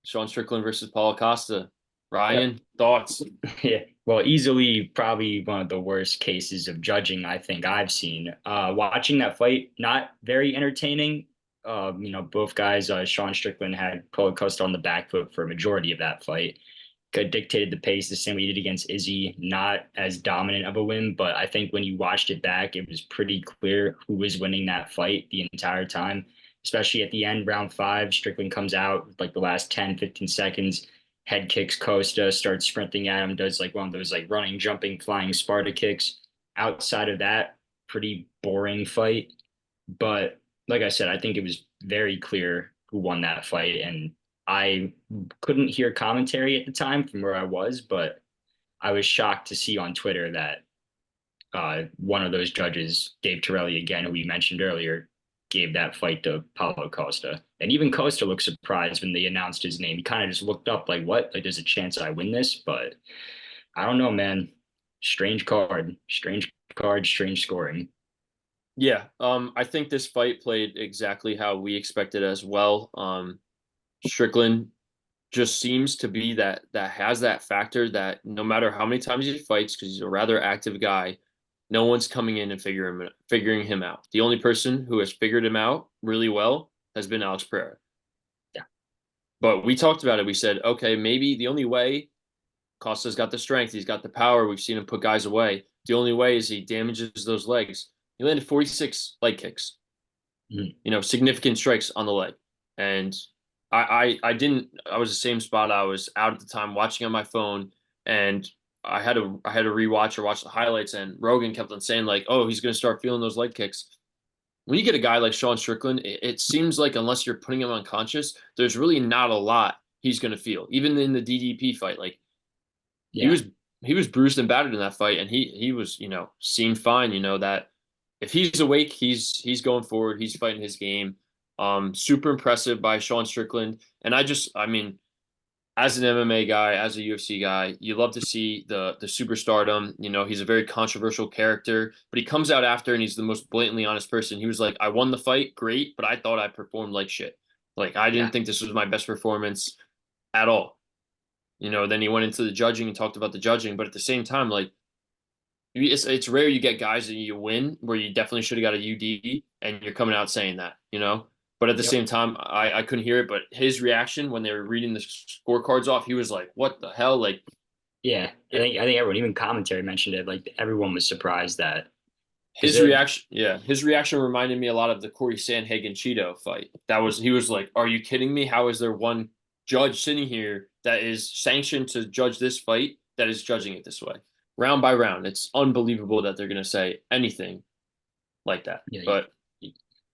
Sean Strickland versus Paulo Costa. Ryan, thoughts? Yeah. Well, easily probably one of the worst cases of judging I think I've seen. Watching that fight, not very entertaining. Both guys, Sean Strickland had Paulo Costa on the back foot for a majority of that fight. Dictated the pace the same way he did against Izzy. Not as dominant of a win, but I think when you watched it back, it was pretty clear who was winning that fight the entire time, especially at the end, round 5. Strickland comes out with like the last 10, 15 seconds, head kicks Costa, starts sprinting at him, does like one of those like running, jumping, flying Sparta kicks. Outside of that, pretty boring fight. But like I said, I think it was very clear who won that fight. And I couldn't hear commentary at the time from where I was, but I was shocked to see on Twitter that one of those judges, Dave Torelli, again, who we mentioned earlier, gave that fight to Paulo Costa. And even Costa looked surprised when they announced his name. He kind of just looked up like, what? Like, there's a chance I win this? But I don't know, man. Strange card, strange scoring. Yeah, I think this fight played exactly how we expected as well. Strickland just seems to be that has that factor that no matter how many times he fights, because he's a rather active guy, no one's coming in and figuring him out. The only person who has figured him out really well has been Alex Pereira. Yeah. But we talked about it. We said, okay, maybe the only way Costa's got the strength, he's got the power. We've seen him put guys away. The only way is he damages those legs. He landed 46 leg kicks, significant strikes on the leg. And I was the same spot. I was out at the time watching on my phone, and I had to rewatch or watch the highlights, and Rogan kept on saying like, oh, he's going to start feeling those leg kicks. When you get a guy like Sean Strickland, it seems like unless you're putting him unconscious, there's really not a lot he's going to feel. Even in the DDP fight, like Yeah. he was bruised and battered in that fight, and he was seemed fine. That if he's awake, he's going forward. He's fighting his game. Super impressive by Sean Strickland. And I mean, as an MMA guy, as a UFC guy, you love to see the superstardom. He's a very controversial character, but he comes out after and he's the most blatantly honest person. He was like, I won the fight, great, but I thought I performed like shit. Like I didn't think this was my best performance at all. Then he went into the judging and talked about the judging, but at the same time, like it's rare you get guys that you win where you definitely should have got a UD and you're coming out saying that. But at the same time, I couldn't hear it. But his reaction when they were reading the scorecards off, he was like, "What the hell?" Like, yeah, I think everyone, even commentary, mentioned it. Like everyone was surprised that his reaction. Yeah, his reaction reminded me a lot of the Corey Sandhagen Cheeto fight. He was like, "Are you kidding me? How is there one judge sitting here that is sanctioned to judge this fight that is judging it this way, round by round? It's unbelievable that they're going to say anything like that." Yeah, but.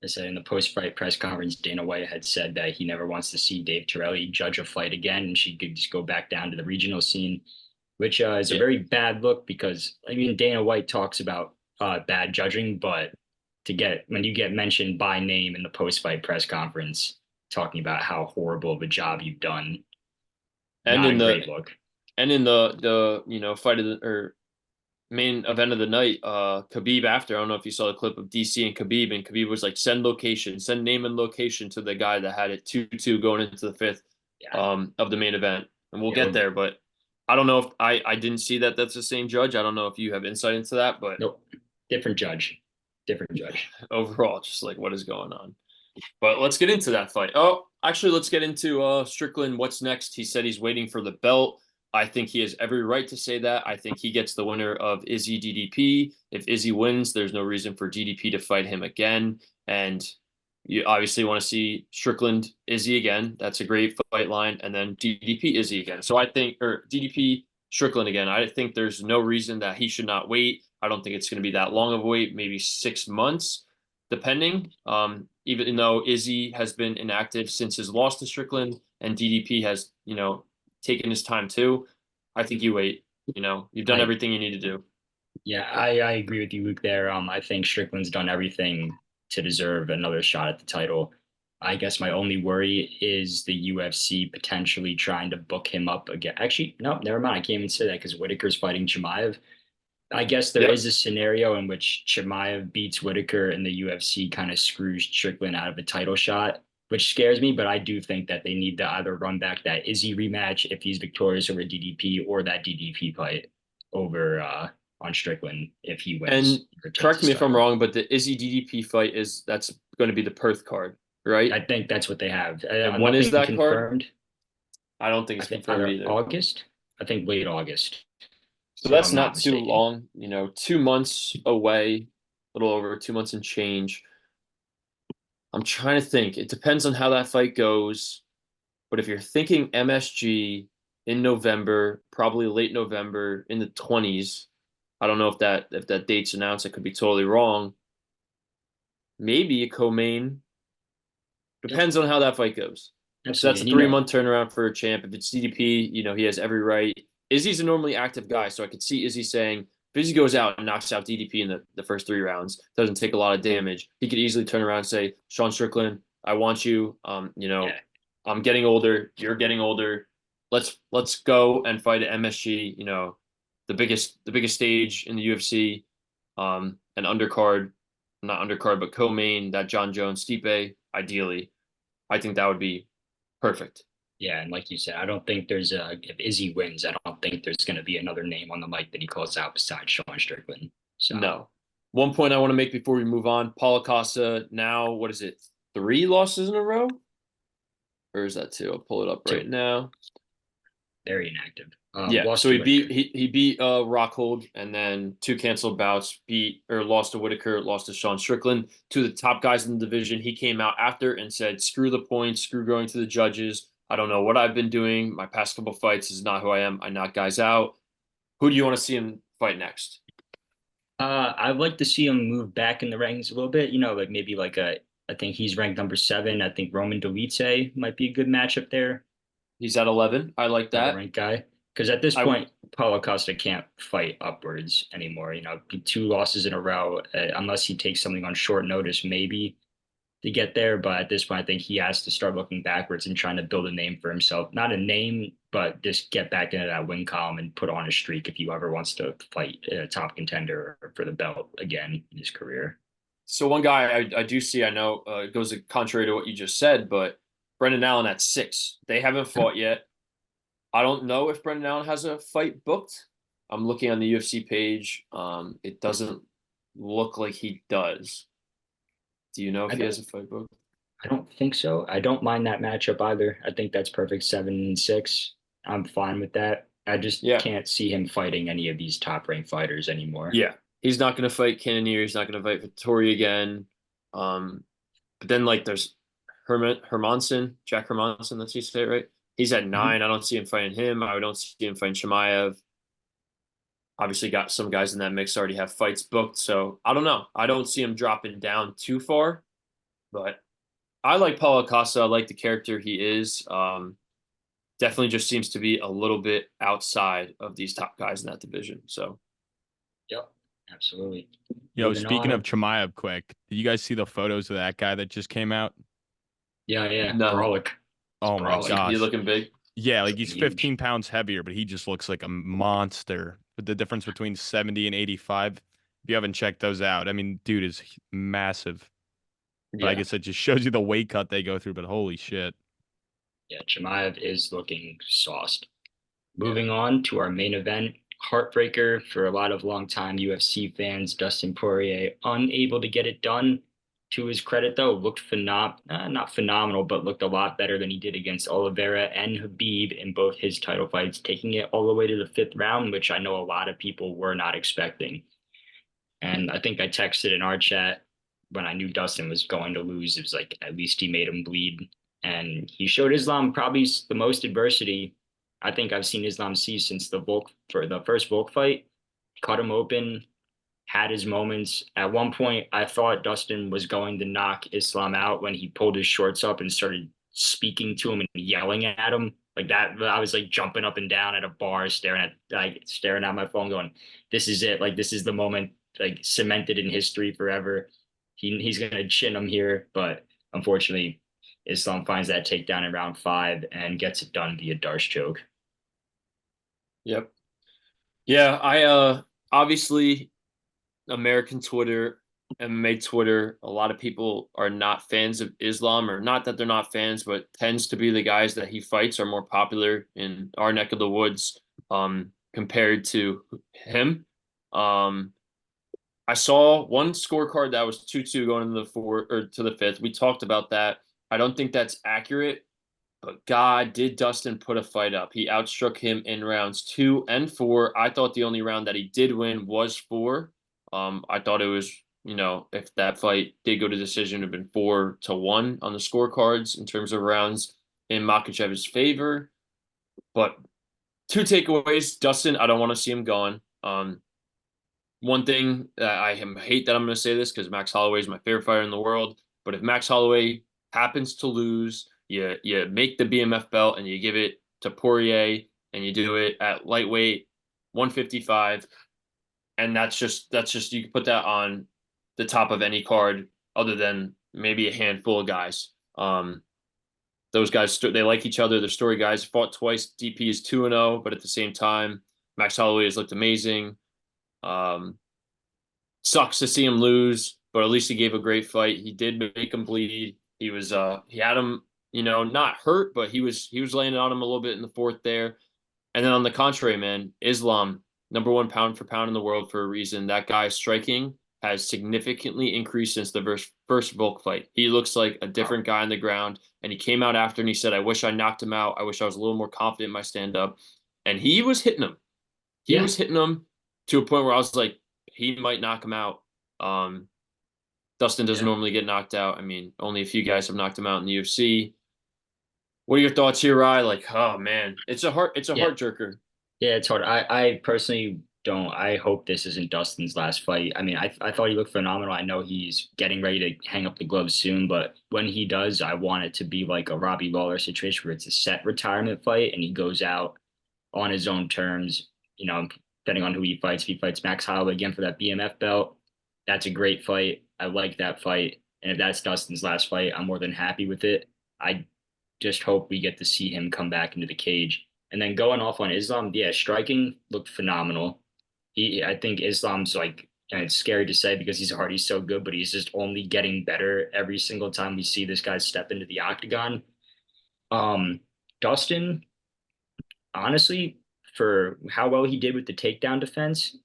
I said in the post-fight press conference, Dana White had said that he never wants to see Dave Torelli judge a fight again, and she could just go back down to the regional scene, which is a very bad look because, I mean, Dana White talks about bad judging, but when you get mentioned by name in the post-fight press conference, talking about how horrible of a job you've done, and not in a great look. And in the fight of or main event of the night, Khabib after, I don't know if you saw the clip of DC and Khabib was like, send name and location to the guy that had it 2-2 going into the fifth of the main event. And we'll get there, but I don't know if I didn't see that that's the same judge. I don't know if you have insight into that, but nope. Different judge. Different judge. overall, just like what is going on. But let's get into that fight. Oh, actually, let's get into Strickland. What's next? He said he's waiting for the belt. I think he has every right to say that. I think he gets the winner of Izzy DDP. If Izzy wins, there's no reason for DDP to fight him again. And you obviously want to see Strickland Izzy again. That's a great fight line. And then DDP Izzy again. So I think, or DDP Strickland again. I think there's no reason that he should not wait. I don't think it's going to be that long of a wait, maybe 6 months, depending. Even though Izzy has been inactive since his loss to Strickland and DDP has, taken his time too. I think you wait. You've done everything you need to do. Yeah, I agree with you, Luke, there. I think Strickland's done everything to deserve another shot at the title. I guess my only worry is the UFC potentially trying to book him up again. Actually, no, never mind. I can't even say that because Whitaker's fighting Chimaev. I guess there is a scenario in which Chimaev beats Whitaker and the UFC kind of screws Strickland out of a title shot, which scares me. But I do think that they need to either run back that Izzy rematch if he's victorious over DDP, or that DDP fight over on Strickland if he wins. And correct me if I'm wrong, but the Izzy DDP fight that's going to be the Perth card, right? I think that's what they have. And when is that confirmed? Card? I don't think it's confirmed either. August? I think late August. So that's not too long, 2 months away, a little over 2 months and change. I'm trying to think. It depends on how that fight goes. But if you're thinking MSG in November, probably late November in the 20s, I don't know if that date's announced. I could be totally wrong. Maybe a co-main. Depends on how that fight goes. So that's a 3-month turnaround for a champ. If it's DDP, he has every right. Izzy's a normally active guy, so I could see Izzy saying, if Izzy goes out and knocks out DDP in the first 3 rounds, doesn't take a lot of damage, he could easily turn around and say, Sean Strickland, I want you. I'm getting older. You're getting older. Let's go and fight at MSG. The biggest stage in the UFC. An undercard, not undercard, but co-main, that John Jones Stipe. Ideally, I think that would be perfect. Yeah, and like you said, I don't think if Izzy wins, I don't think there's going to be another name on the mic that he calls out besides Sean Strickland. So no. One point I want to make before we move on: Paulo Costa now, what is it? 3 losses in a row, or is that 2? I'll pull it up right now. Very inactive. So he beat Rockhold, and then 2 canceled bouts. Lost to Whitaker, lost to Sean Strickland, 2 of the top guys in the division. He came out after and said, "Screw the points, screw going to the judges. I don't know what I've been doing. My past couple fights is not who I am. I knock guys out." Who do you want to see him fight next? I'd like to see him move back in the rankings a little bit. I think he's ranked number 7. I think Roman Dolidze might be a good matchup there. He's at 11. I like that. Ranked guy. Because at this point, Paulo Costa can't fight upwards anymore. 2 losses in a row, unless he takes something on short notice, maybe to get there. But at this point, I think he has to start looking backwards and trying to build a name for himself. Not a name, but just get back into that win column and put on a streak if he ever wants to fight a top contender for the belt again in his career. So one guy I do see, I know it goes contrary to what you just said, but Brendan Allen at 6. They haven't fought yet. I don't know if Brendan Allen has a fight booked. I'm looking on the UFC page. It doesn't look like he does. Do you know if he has a fight booked? I don't think so. I don't mind that matchup either. I think that's perfect. 7-6. I'm fine with that. I just can't see him fighting any of these top ranked fighters anymore. Yeah. He's not going to fight Cannonier. He's not going to fight Vittori again. But then there's Hermanson, Jack Hermanson, that's how you say it, right? He's at 9. I don't see him fighting him. I don't see him fighting Chimaev. Obviously got some guys in that mix already have fights booked. So I don't know. I don't see him dropping down too far. But I like Paulo Costa. I like the character he is. Definitely just seems to be a little bit outside of these top guys in that division. So yep, absolutely. Yo, speaking of Chimaev, quick, did you guys see the photos of that guy that just came out? Yeah. No. Brolic. Oh my gosh. He's looking big. Yeah, he's 15 pounds heavier, but he just looks like a monster. But the difference between 70 and 85, if you haven't checked those out, I mean, dude is massive. But I guess it just shows you the weight cut they go through, but holy shit. Yeah, Chimaev is looking sauced. Moving on to our main event, heartbreaker for a lot of longtime UFC fans. Dustin Poirier unable to get it done. To his credit, though, looked not phenomenal, but looked a lot better than he did against Oliveira and Habib in both his title fights, taking it all the way to the fifth round, which I know a lot of people were not expecting. And I think I texted in our chat when I knew Dustin was going to lose. It was like, at least he made him bleed. And he showed Islam probably the most adversity I think I've seen Islam see since the first Volk fight. Cut him open, had his moments. At one point, I thought Dustin was going to knock Islam out when he pulled his shorts up and started speaking to him and yelling at him like that. I was like jumping up and down at a bar, staring at my phone, going, "This is it! Like this is the moment, like cemented in history forever." He's gonna chin him here, but unfortunately, Islam finds that takedown in round 5 and gets it done via Darce choke. Yep. Yeah, I obviously American Twitter, MMA Twitter, a lot of people are not fans of Islam, or not that they're not fans, but tends to be the guys that he fights are more popular in our neck of the woods compared to him. I saw one scorecard that was 2-2 going into the fourth or to the fifth. We talked about that. I don't think that's accurate, but God, did Dustin put a fight up. He outstruck him in rounds 2 and 4. I thought the only round that he did win was 4. I thought it was, if that fight did go to decision, it would have been 4-1 on the scorecards in terms of rounds in Makhachev's favor. But 2 takeaways. Dustin, I don't want to see him gone. One thing that I hate that I'm going to say this because Max Holloway is my favorite fighter in the world, but if Max Holloway happens to lose, you make the BMF belt and you give it to Poirier and you do it at lightweight 155, and that's just you can put that on the top of any card other than maybe a handful of guys. Those guys, they like each other. They're story guys. Fought twice. DP is 2-0, but at the same time, Max Holloway has looked amazing. Sucks to see him lose, but at least he gave a great fight. He did make him bleed. He was he had him, not hurt, but he was laying on him a little bit in the fourth there. And then on the contrary, man, Islam, #1 pound for pound in the world for a reason. That guy's striking has significantly increased since the first Volk fight. He looks like a different guy on the ground. And he came out after and he said, "I wish I knocked him out. I wish I was a little more confident in my stand-up." And he was hitting him. He was hitting him to a point where I was like, he might knock him out. Dustin doesn't normally get knocked out. I mean, only a few guys have knocked him out in the UFC. What are your thoughts here, Rye? Like, oh man, it's a heart jerker. Yeah, it's hard. I personally don't. I hope this isn't Dustin's last fight. I mean, I thought he looked phenomenal. I know he's getting ready to hang up the gloves soon, but when he does, I want it to be like a Robbie Lawler situation where it's a set retirement fight and he goes out on his own terms, depending on who he fights. If he fights Max Holloway again for that BMF belt, that's a great fight. I like that fight. And if that's Dustin's last fight, I'm more than happy with it. I just hope we get to see him come back into the cage. And then going off on Islam, yeah, striking looked phenomenal. I think Islam's like, and it's scary to say because he's already so good, but he's just only getting better every single time we see this guy step into the octagon. Dustin, honestly, for how well he did with the takedown defense,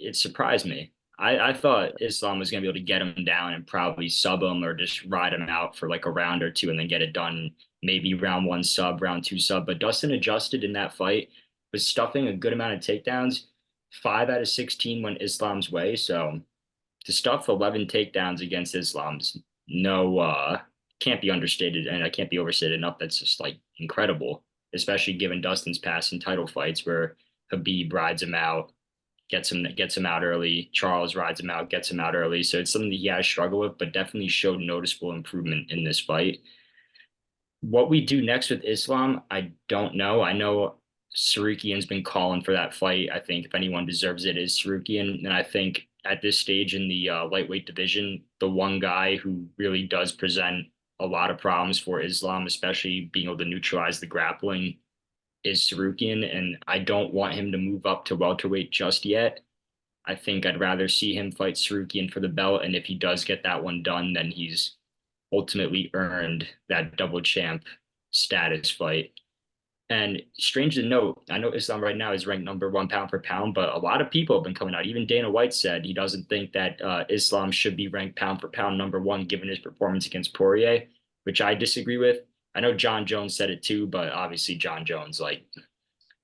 it surprised me. I thought Islam was going to be able to get him down and probably sub him or just ride him out for like a round or two and then get it done. Maybe round 1 sub, round 2 sub. But Dustin adjusted in that fight, was stuffing a good amount of takedowns. 5 out of 16 went Islam's way. So to stuff 11 takedowns against Islam's can't be understated, and I can't be overstated enough. That's just like incredible, especially given Dustin's past in title fights where Habib rides him out, gets him out early. Charles rides him out, gets him out early. So it's something that he has struggled with, but definitely showed noticeable improvement in this fight. What we do next with Islam, I don't know. I know Sarukian's been calling for that fight. I think if anyone deserves it is Sarukian. And I think at this stage in the lightweight division, the one guy who really does present a lot of problems for Islam, especially being able to neutralize the grappling, is Sarukian. And I don't want him to move up to welterweight just yet. I think I'd rather see him fight Sarukian for the belt. And if he does get that one done, then he's ultimately earned that double champ status fight. And strange to note, I know Islam right now is ranked number one pound for pound, but a lot of people have been coming out. Even Dana White said he doesn't think that Islam should be ranked pound for pound number one given his performance against Poirier, which I disagree with. I know John Jones said it too, but obviously John Jones like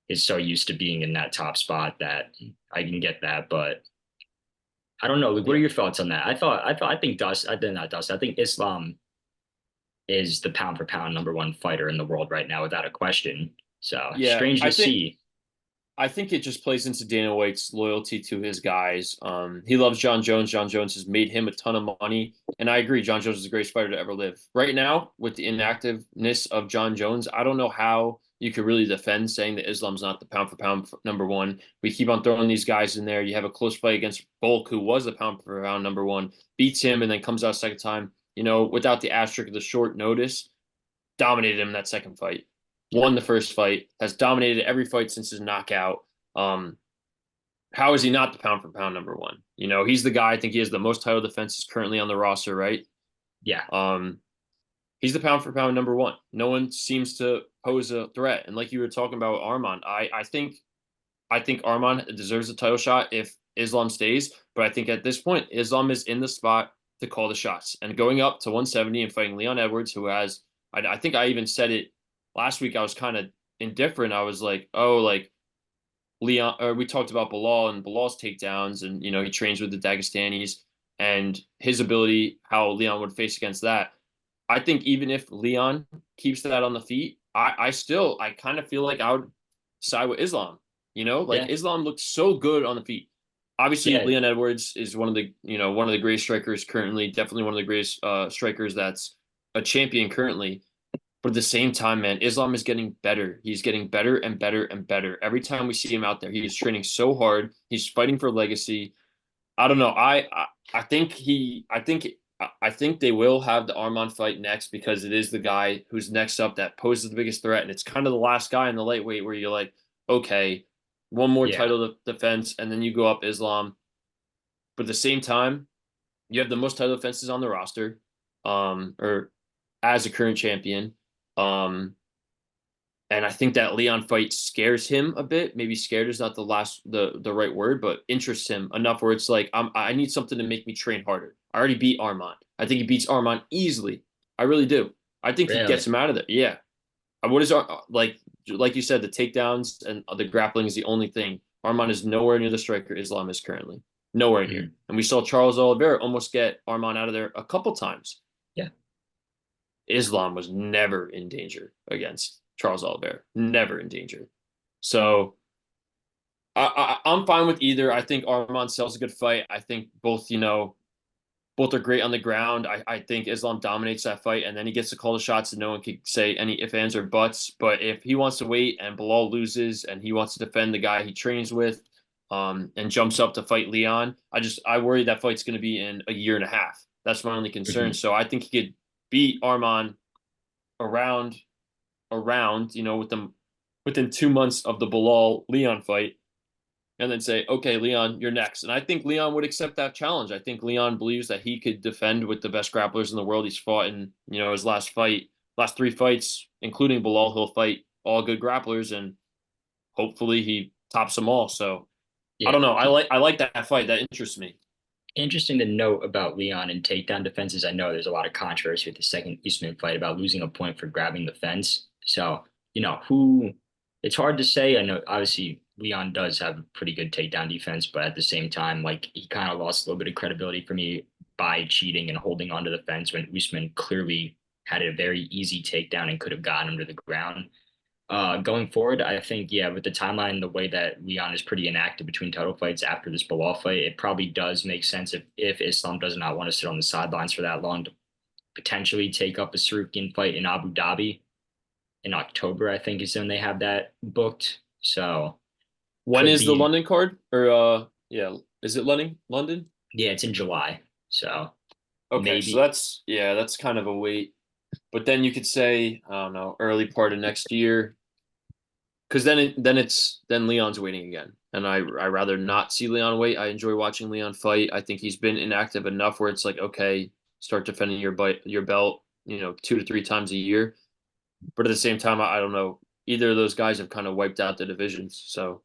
is so used to being in that top spot that I can get that. But I don't know. Like, what are Yeah. your thoughts on that? I think Dust. I did not Dust. I think Islam is the pound for pound number one fighter in the world right now, without a question. So Yeah, strange to see. I think it just plays into Dana White's loyalty to his guys. He loves John Jones. John Jones has made him a ton of money. And I agree, John Jones is the greatest fighter to ever live. Right now, with the inactiveness of John Jones, I don't know how you could really defend saying that Islam's not the pound for pound number one. We keep on throwing these guys in there. You have a close fight against Volk, who was the pound for pound number one, beats him, and then comes out second time, without the asterisk of the short notice, dominated him in that second fight, won the first fight, has dominated every fight since his knockout. Um, how is he not the pound for pound number one? He's the guy. I think he has the most title defenses currently on the roster, right? Yeah. He's the pound for pound number one. No one seems to pose a threat. And like you were talking about Arman, I think Arman deserves a title shot if Islam stays. But I think at this point, Islam is in the spot to call the shots. And going up to 170 and fighting Leon Edwards, who has, I think I even said it last week. I was kind of indifferent. I was like, oh, like Leon, or we talked about Bilal and Bilal's takedowns, and he trains with the Dagestanis and his ability, how Leon would face against that. I think even if Leon keeps that on the feet, I kind of feel like I would side with Islam. Like Yeah. Islam looked so good on the feet. Obviously, Yeah. Leon Edwards is one of the greatest strikers currently. Definitely one of the greatest strikers that's a champion currently. But at the same time, man, Islam is getting better. He's getting better and better and better. Every time we see him out there, he is training so hard. He's fighting for legacy. I don't know. I think I think they will have the Arman fight next because it is the guy who's next up that poses the biggest threat, and it's kind of the last guy in the lightweight where you're like, okay, one more Yeah. title defense, and then you go up Islam. But at the same time, you have the most title defenses on the roster, or as a current champion. Um, and I think that Leon fight scares him a bit. Maybe scared is not the right word, but interests him enough where it's like I need something to make me train harder. I already beat Armand. I think he beats Armand easily. I really do. I think he gets Really. him out of there. Yeah. What is like you said, the takedowns and the grappling is the only thing. Armand is nowhere near the striker Islam is currently. Nowhere near. Mhm. And we saw Charles Oliveira almost get Armand out of there a couple times. Yeah. Islam was never in danger against Charles Oliveira. Never in danger. So I'm fine with either. I think Armand sells a good fight. I think both are great on the ground. I think Islam dominates that fight, and then he gets to call the shots, and no one can say any ifs, ands, or buts. But if he wants to wait and Bilal loses, and he wants to defend the guy he trains with, and jumps up to fight Leon, I worry that fight's going to be in a year and a half. That's my only concern. Mhm. So I think he could beat Arman around, within 2 months of the Bilal Leon fight, and then say, okay, Leon, you're next. And I think Leon would accept that challenge. I think Leon believes that he could defend with the best grapplers in the world. He's fought in, his last three fights, including Bilal. He'll fight all good grapplers, and hopefully he tops them all. So I Yeah. don't know. I like that fight. That interests me. Interesting to note about Leon and takedown defenses. I know there's a lot of controversy with the second Usman fight about losing a point for grabbing the fence. So, who it's hard to say. I know obviously Leon does have a pretty good takedown defense, but at the same time, like he kind of lost a little bit of credibility for me by cheating and holding onto the fence when Usman clearly had a very easy takedown and could have gotten him to the ground. Going forward, I think, yeah, with the timeline, the way that Leon is pretty inactive between title fights after this Bilal fight, it probably does make sense if Islam does not want to sit on the sidelines for that long to potentially take up a Sarukian fight in Abu Dhabi in October, I think is when they have that booked. So When could is the be, London card? Or yeah, is it London? yeah, it's in July. So Okay, so maybe, that's kind of a wait. But then you could say, I don't know, early part of next year, because then Leon's waiting again, and I rather not see Leon wait. I enjoy watching Leon fight. I think he's been inactive enough where it's like, okay, start defending your belt, 2 to 3 times a year. But at the same time, I don't know. either of those guys have kind of wiped out the divisions. So,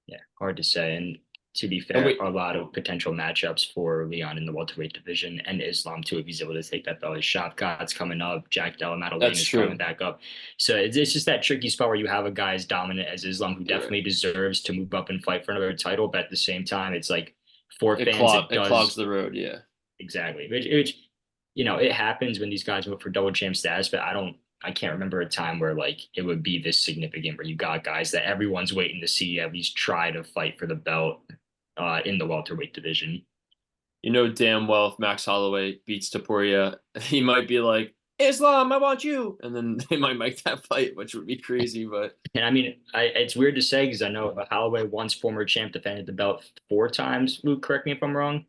Yeah, hard to say. And to be and fair, a lot of potential matchups for Leon in the welterweight division and Islam too, if he's able to take that belt. His Shavkat's coming up, Jack Della Maddalena that's is coming true. back up. So it's just that tricky spot where you have a guy as dominant as Islam who You're right. definitely deserves to move up and fight for another title, but at the same time, it's like for It fans, clog it it clogs does the road. Yeah. exactly. Which it happens when these guys move for double champ status, but I can't remember a time where like it would be this significant where you got guys that everyone's waiting to see at least try to fight for the belt in the welterweight division. You know damn well if Max Holloway beats Taporia, he might be like, Islam, I want you. And then they might make that fight, which would be crazy. But And I mean, it's weird to say because I know Holloway, once former champ, defended the belt 4 times. Luke, correct me if I'm wrong.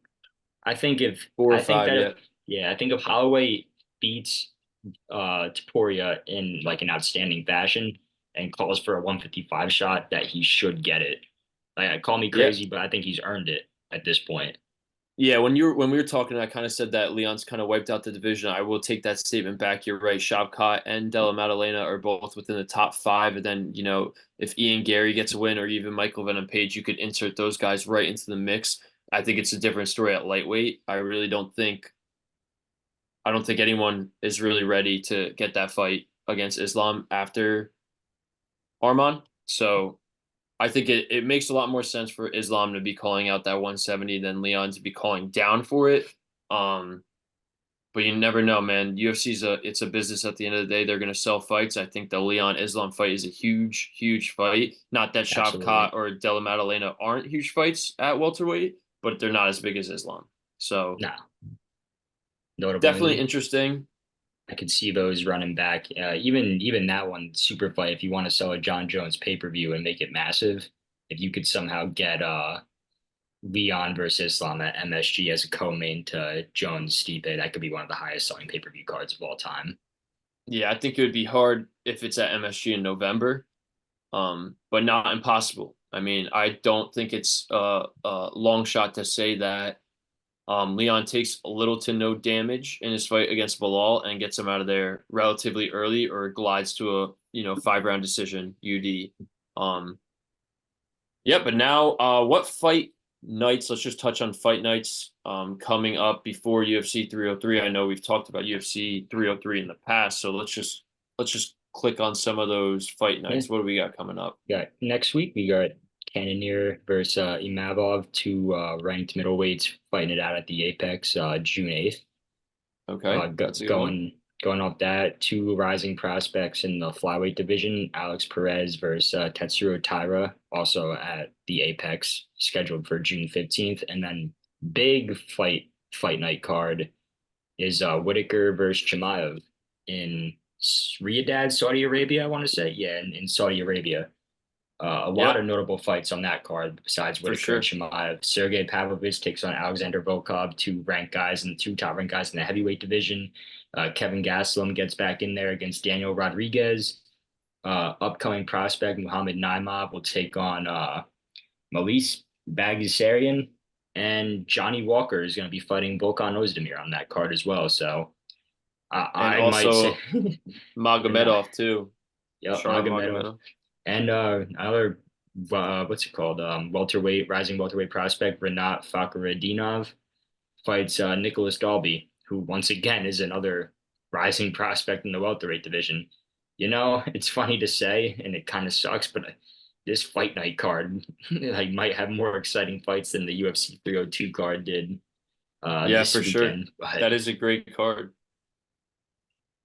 four or I think five, that if yeah. yeah, I think if Holloway beats Taporia in like an outstanding fashion and calls for a 155 shot, that he should get it. Like, call me Yeah. crazy, but I think he's earned it at this point. Yeah, when we were talking, I kind of said that Leon's kind of wiped out the division. I will take that statement back. You're right. Shavkat and Della Maddalena are both within the top five. And then, if Ian Gary gets a win or even Michael Venom Page, you could insert those guys right into the mix. I think it's a different story at lightweight. I don't think anyone is really ready to get that fight against Islam after Arman. So I think it makes a lot more sense for Islam to be calling out that 170 than Leon to be calling down for it. Um, but you never know, man. It's a business at the end of the day. They're gonna sell fights. I think the Leon Islam fight is a huge, huge fight. Not that Shavkat Absolutely. or Della Maddalena aren't huge fights at welterweight, but they're not as big as Islam. So No, definitely notably, interesting. I could see those running back. Even that one super fight. If you want to sell a John Jones pay-per-view and make it massive, if you could somehow get Leon versus Islam at MSG as a co-main to Jones Stipe, that could be one of the highest selling pay-per-view cards of all time. Yeah, I think it would be hard if it's at MSG in November, but not impossible. I mean, I don't think it's a long shot to say that Leon takes a little to no damage in his fight against Bilal and gets him out of there relatively early or glides to a 5-round decision UD. Yeah, but now what fight nights? Let's just touch on fight nights coming up before UFC 303. I know we've talked about UFC 303 in the past, so let's just click on some of those fight Yeah. nights. What do we got coming up? Yeah. Next week we got Cannonier versus Imavov, two ranked middleweights fighting it out at the Apex June 8th. Okay, that's a good one. Going off that, two rising prospects in the flyweight division, Alex Perez versus Tetsuro Taira, also at the Apex, scheduled for June 15th. And then big fight night card is Whitaker versus Chimaev in Riyadh, Saudi Arabia, I want to say. Yeah, in Saudi Arabia. A lot Yeah, of notable fights on that card besides for Whitaker and sure. Chimaev. Sergey Pavlovich takes on Alexander Volkov, two top ranked guys in the heavyweight division. Kevin Gastelum gets back in there against Daniel Rodriguez. Upcoming prospect Muhammad Naimov will take on Malise Bagdasarian, and Johnny Walker is going to be fighting Volkan Ozdemir on that card as well. So And I might say, also and Magomedov too. yep, Sharma Magomedov. Magomedov. And another what's it called? Rising welterweight prospect Renat Fakhretdinov fights Nicholas Dalby, who once again is another rising prospect in the welterweight division. It's funny to say, and it kind of sucks, but this fight night card like might have more exciting fights than the UFC 302 card did Yeah, this for sure. weekend. But That is a great card.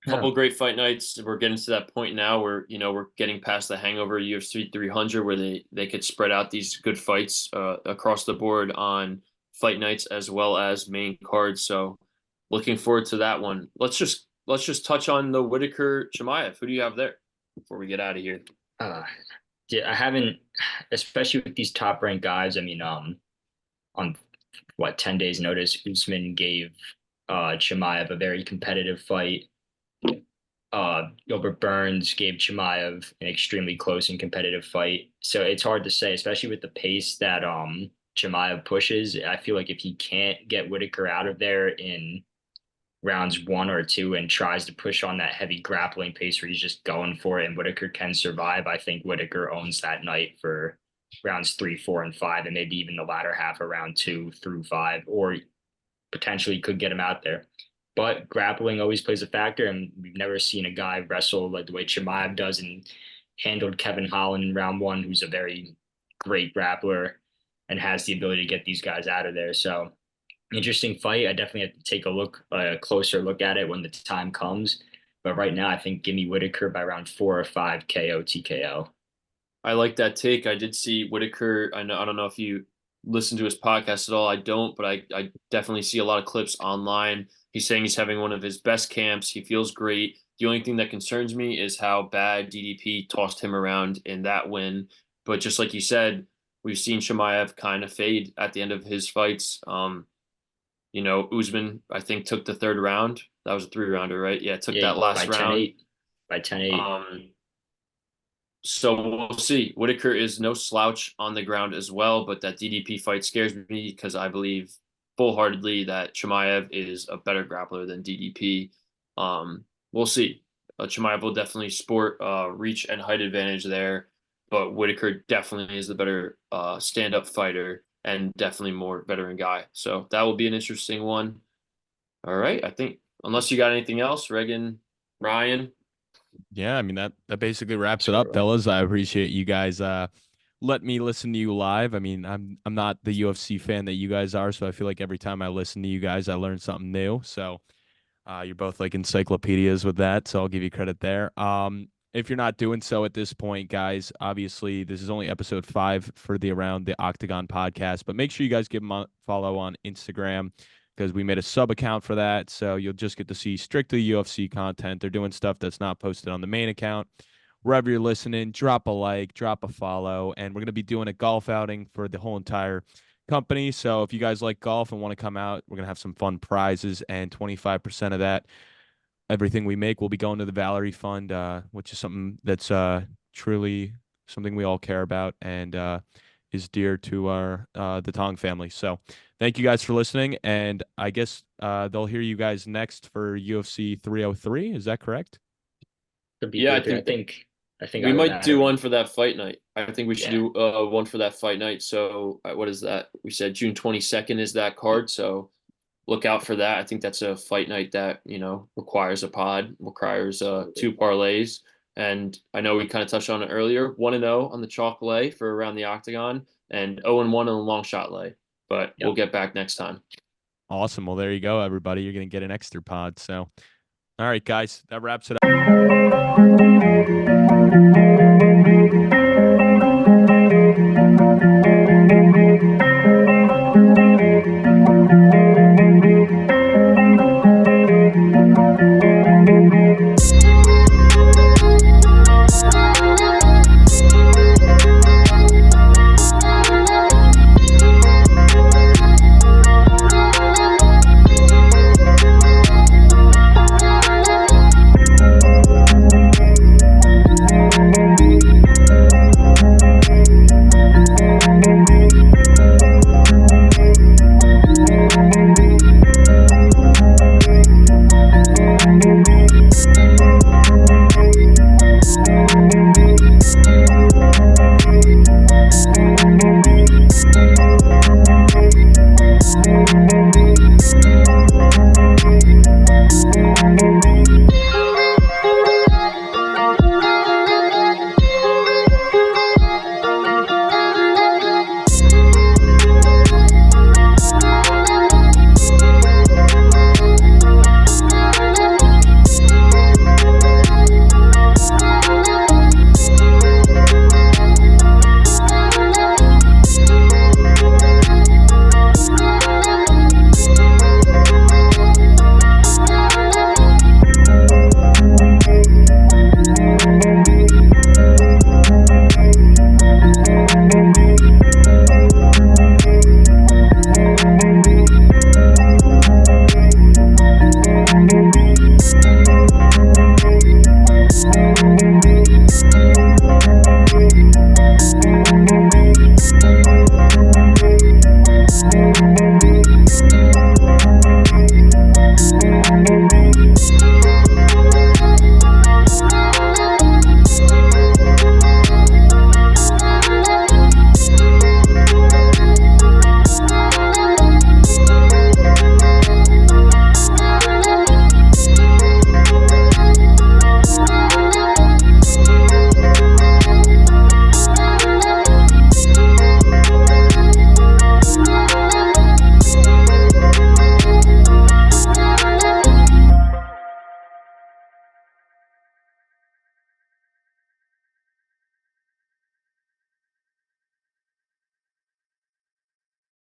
Couple great fight nights. We're getting to that point now where we're getting past the hangover UFC 300 where they could spread out these good fights across the board on fight nights as well as main cards. So looking forward to that one. Let's just touch on the Whitaker Chimaev. Who do you have there before we get out of here? uh, yeah, I haven't, especially with these top ranked guys. I mean, on what 10 days notice, Usman gave Chimaev a very competitive fight. Gilbert Burns gave Chimaev an extremely close and competitive fight. So it's hard to say, especially with the pace that Chimaev pushes. I feel like if he can't get Whitaker out of there in rounds 1 or 2 and tries to push on that heavy grappling pace where he's just going for it and Whitaker can survive, I think Whitaker owns that night for rounds 3, 4, and 5, and maybe even the latter half of round 2 through 5, or potentially could get him out there. But grappling always plays a factor, and we've never seen a guy wrestle like the way Chimaev does and handled Kevin Holland in round 1, who's a very great grappler and has the ability to get these guys out of there. So interesting fight. I definitely have to take a closer look at it when the time comes. But right now, I think give me Whitaker by round 4 or 5 KO TKO. I like that take. I did see Whitaker. I don't know if you listen to his podcast at all. I don't, but I definitely see a lot of clips online. He's saying he's having one of his best camps. He feels great. The only thing that concerns me is how bad DDP tossed him around in that win. But just like you said, we've seen Chimaev kind of fade at the end of his fights. Usman, I think, took the third round. That was a 3-rounder, right? Yeah, took that last by round. 10-8. By 10-8. So we'll see. Whitaker is no slouch on the ground as well, but that DDP fight scares me because I believe full-heartedly that Chimaev is a better grappler than DDP. We'll see. Chimaev will definitely sport reach and height advantage there, but Whitaker definitely is the better stand-up fighter and definitely more veteran guy. So that will be an interesting one. All right. I think unless you got anything else, Reagan, Ryan. Yeah, I mean that basically wraps it up, fellas. I appreciate you guys let me listen to you live. I mean, I'm not the UFC fan that you guys are, so I feel like every time I listen to you guys, I learn something new. So you're both like encyclopedias with that, so I'll give you credit there. If you're not doing so at this point, guys, obviously this is only episode 5 for the Around the Octagon podcast, but make sure you guys give them a follow on Instagram because we made a sub account for that. So you'll just get to see strictly UFC content. They're doing stuff that's not posted on the main account. Wherever you're listening, drop a like, drop a follow, and we're going to be doing a golf outing for the whole entire company. So if you guys like golf and want to come out, we're going to have some fun prizes, and 25% of that, everything we make, will be going to the Valerie Fund, which is something that's truly something we all care about and is dear to our the Tong family. So thank you guys for listening, and I guess they'll hear you guys next for UFC 303. Is that correct? Could be Yeah, I think we either might that do or- one for that fight night. I think we should Yeah. do one for that fight night. So what is that? We said June 22nd is that card. So look out for that. I think that's a fight night that, requires a pod, requires 2 parlays. And I know we kind of touched on it earlier. 1-0 on the chalk lay for Around the Octagon and 0-1 on the long shot lay. But we'll get back next time. Awesome. Well, there you go, everybody. You're going to get an extra pod. So, all right, guys, that wraps it up.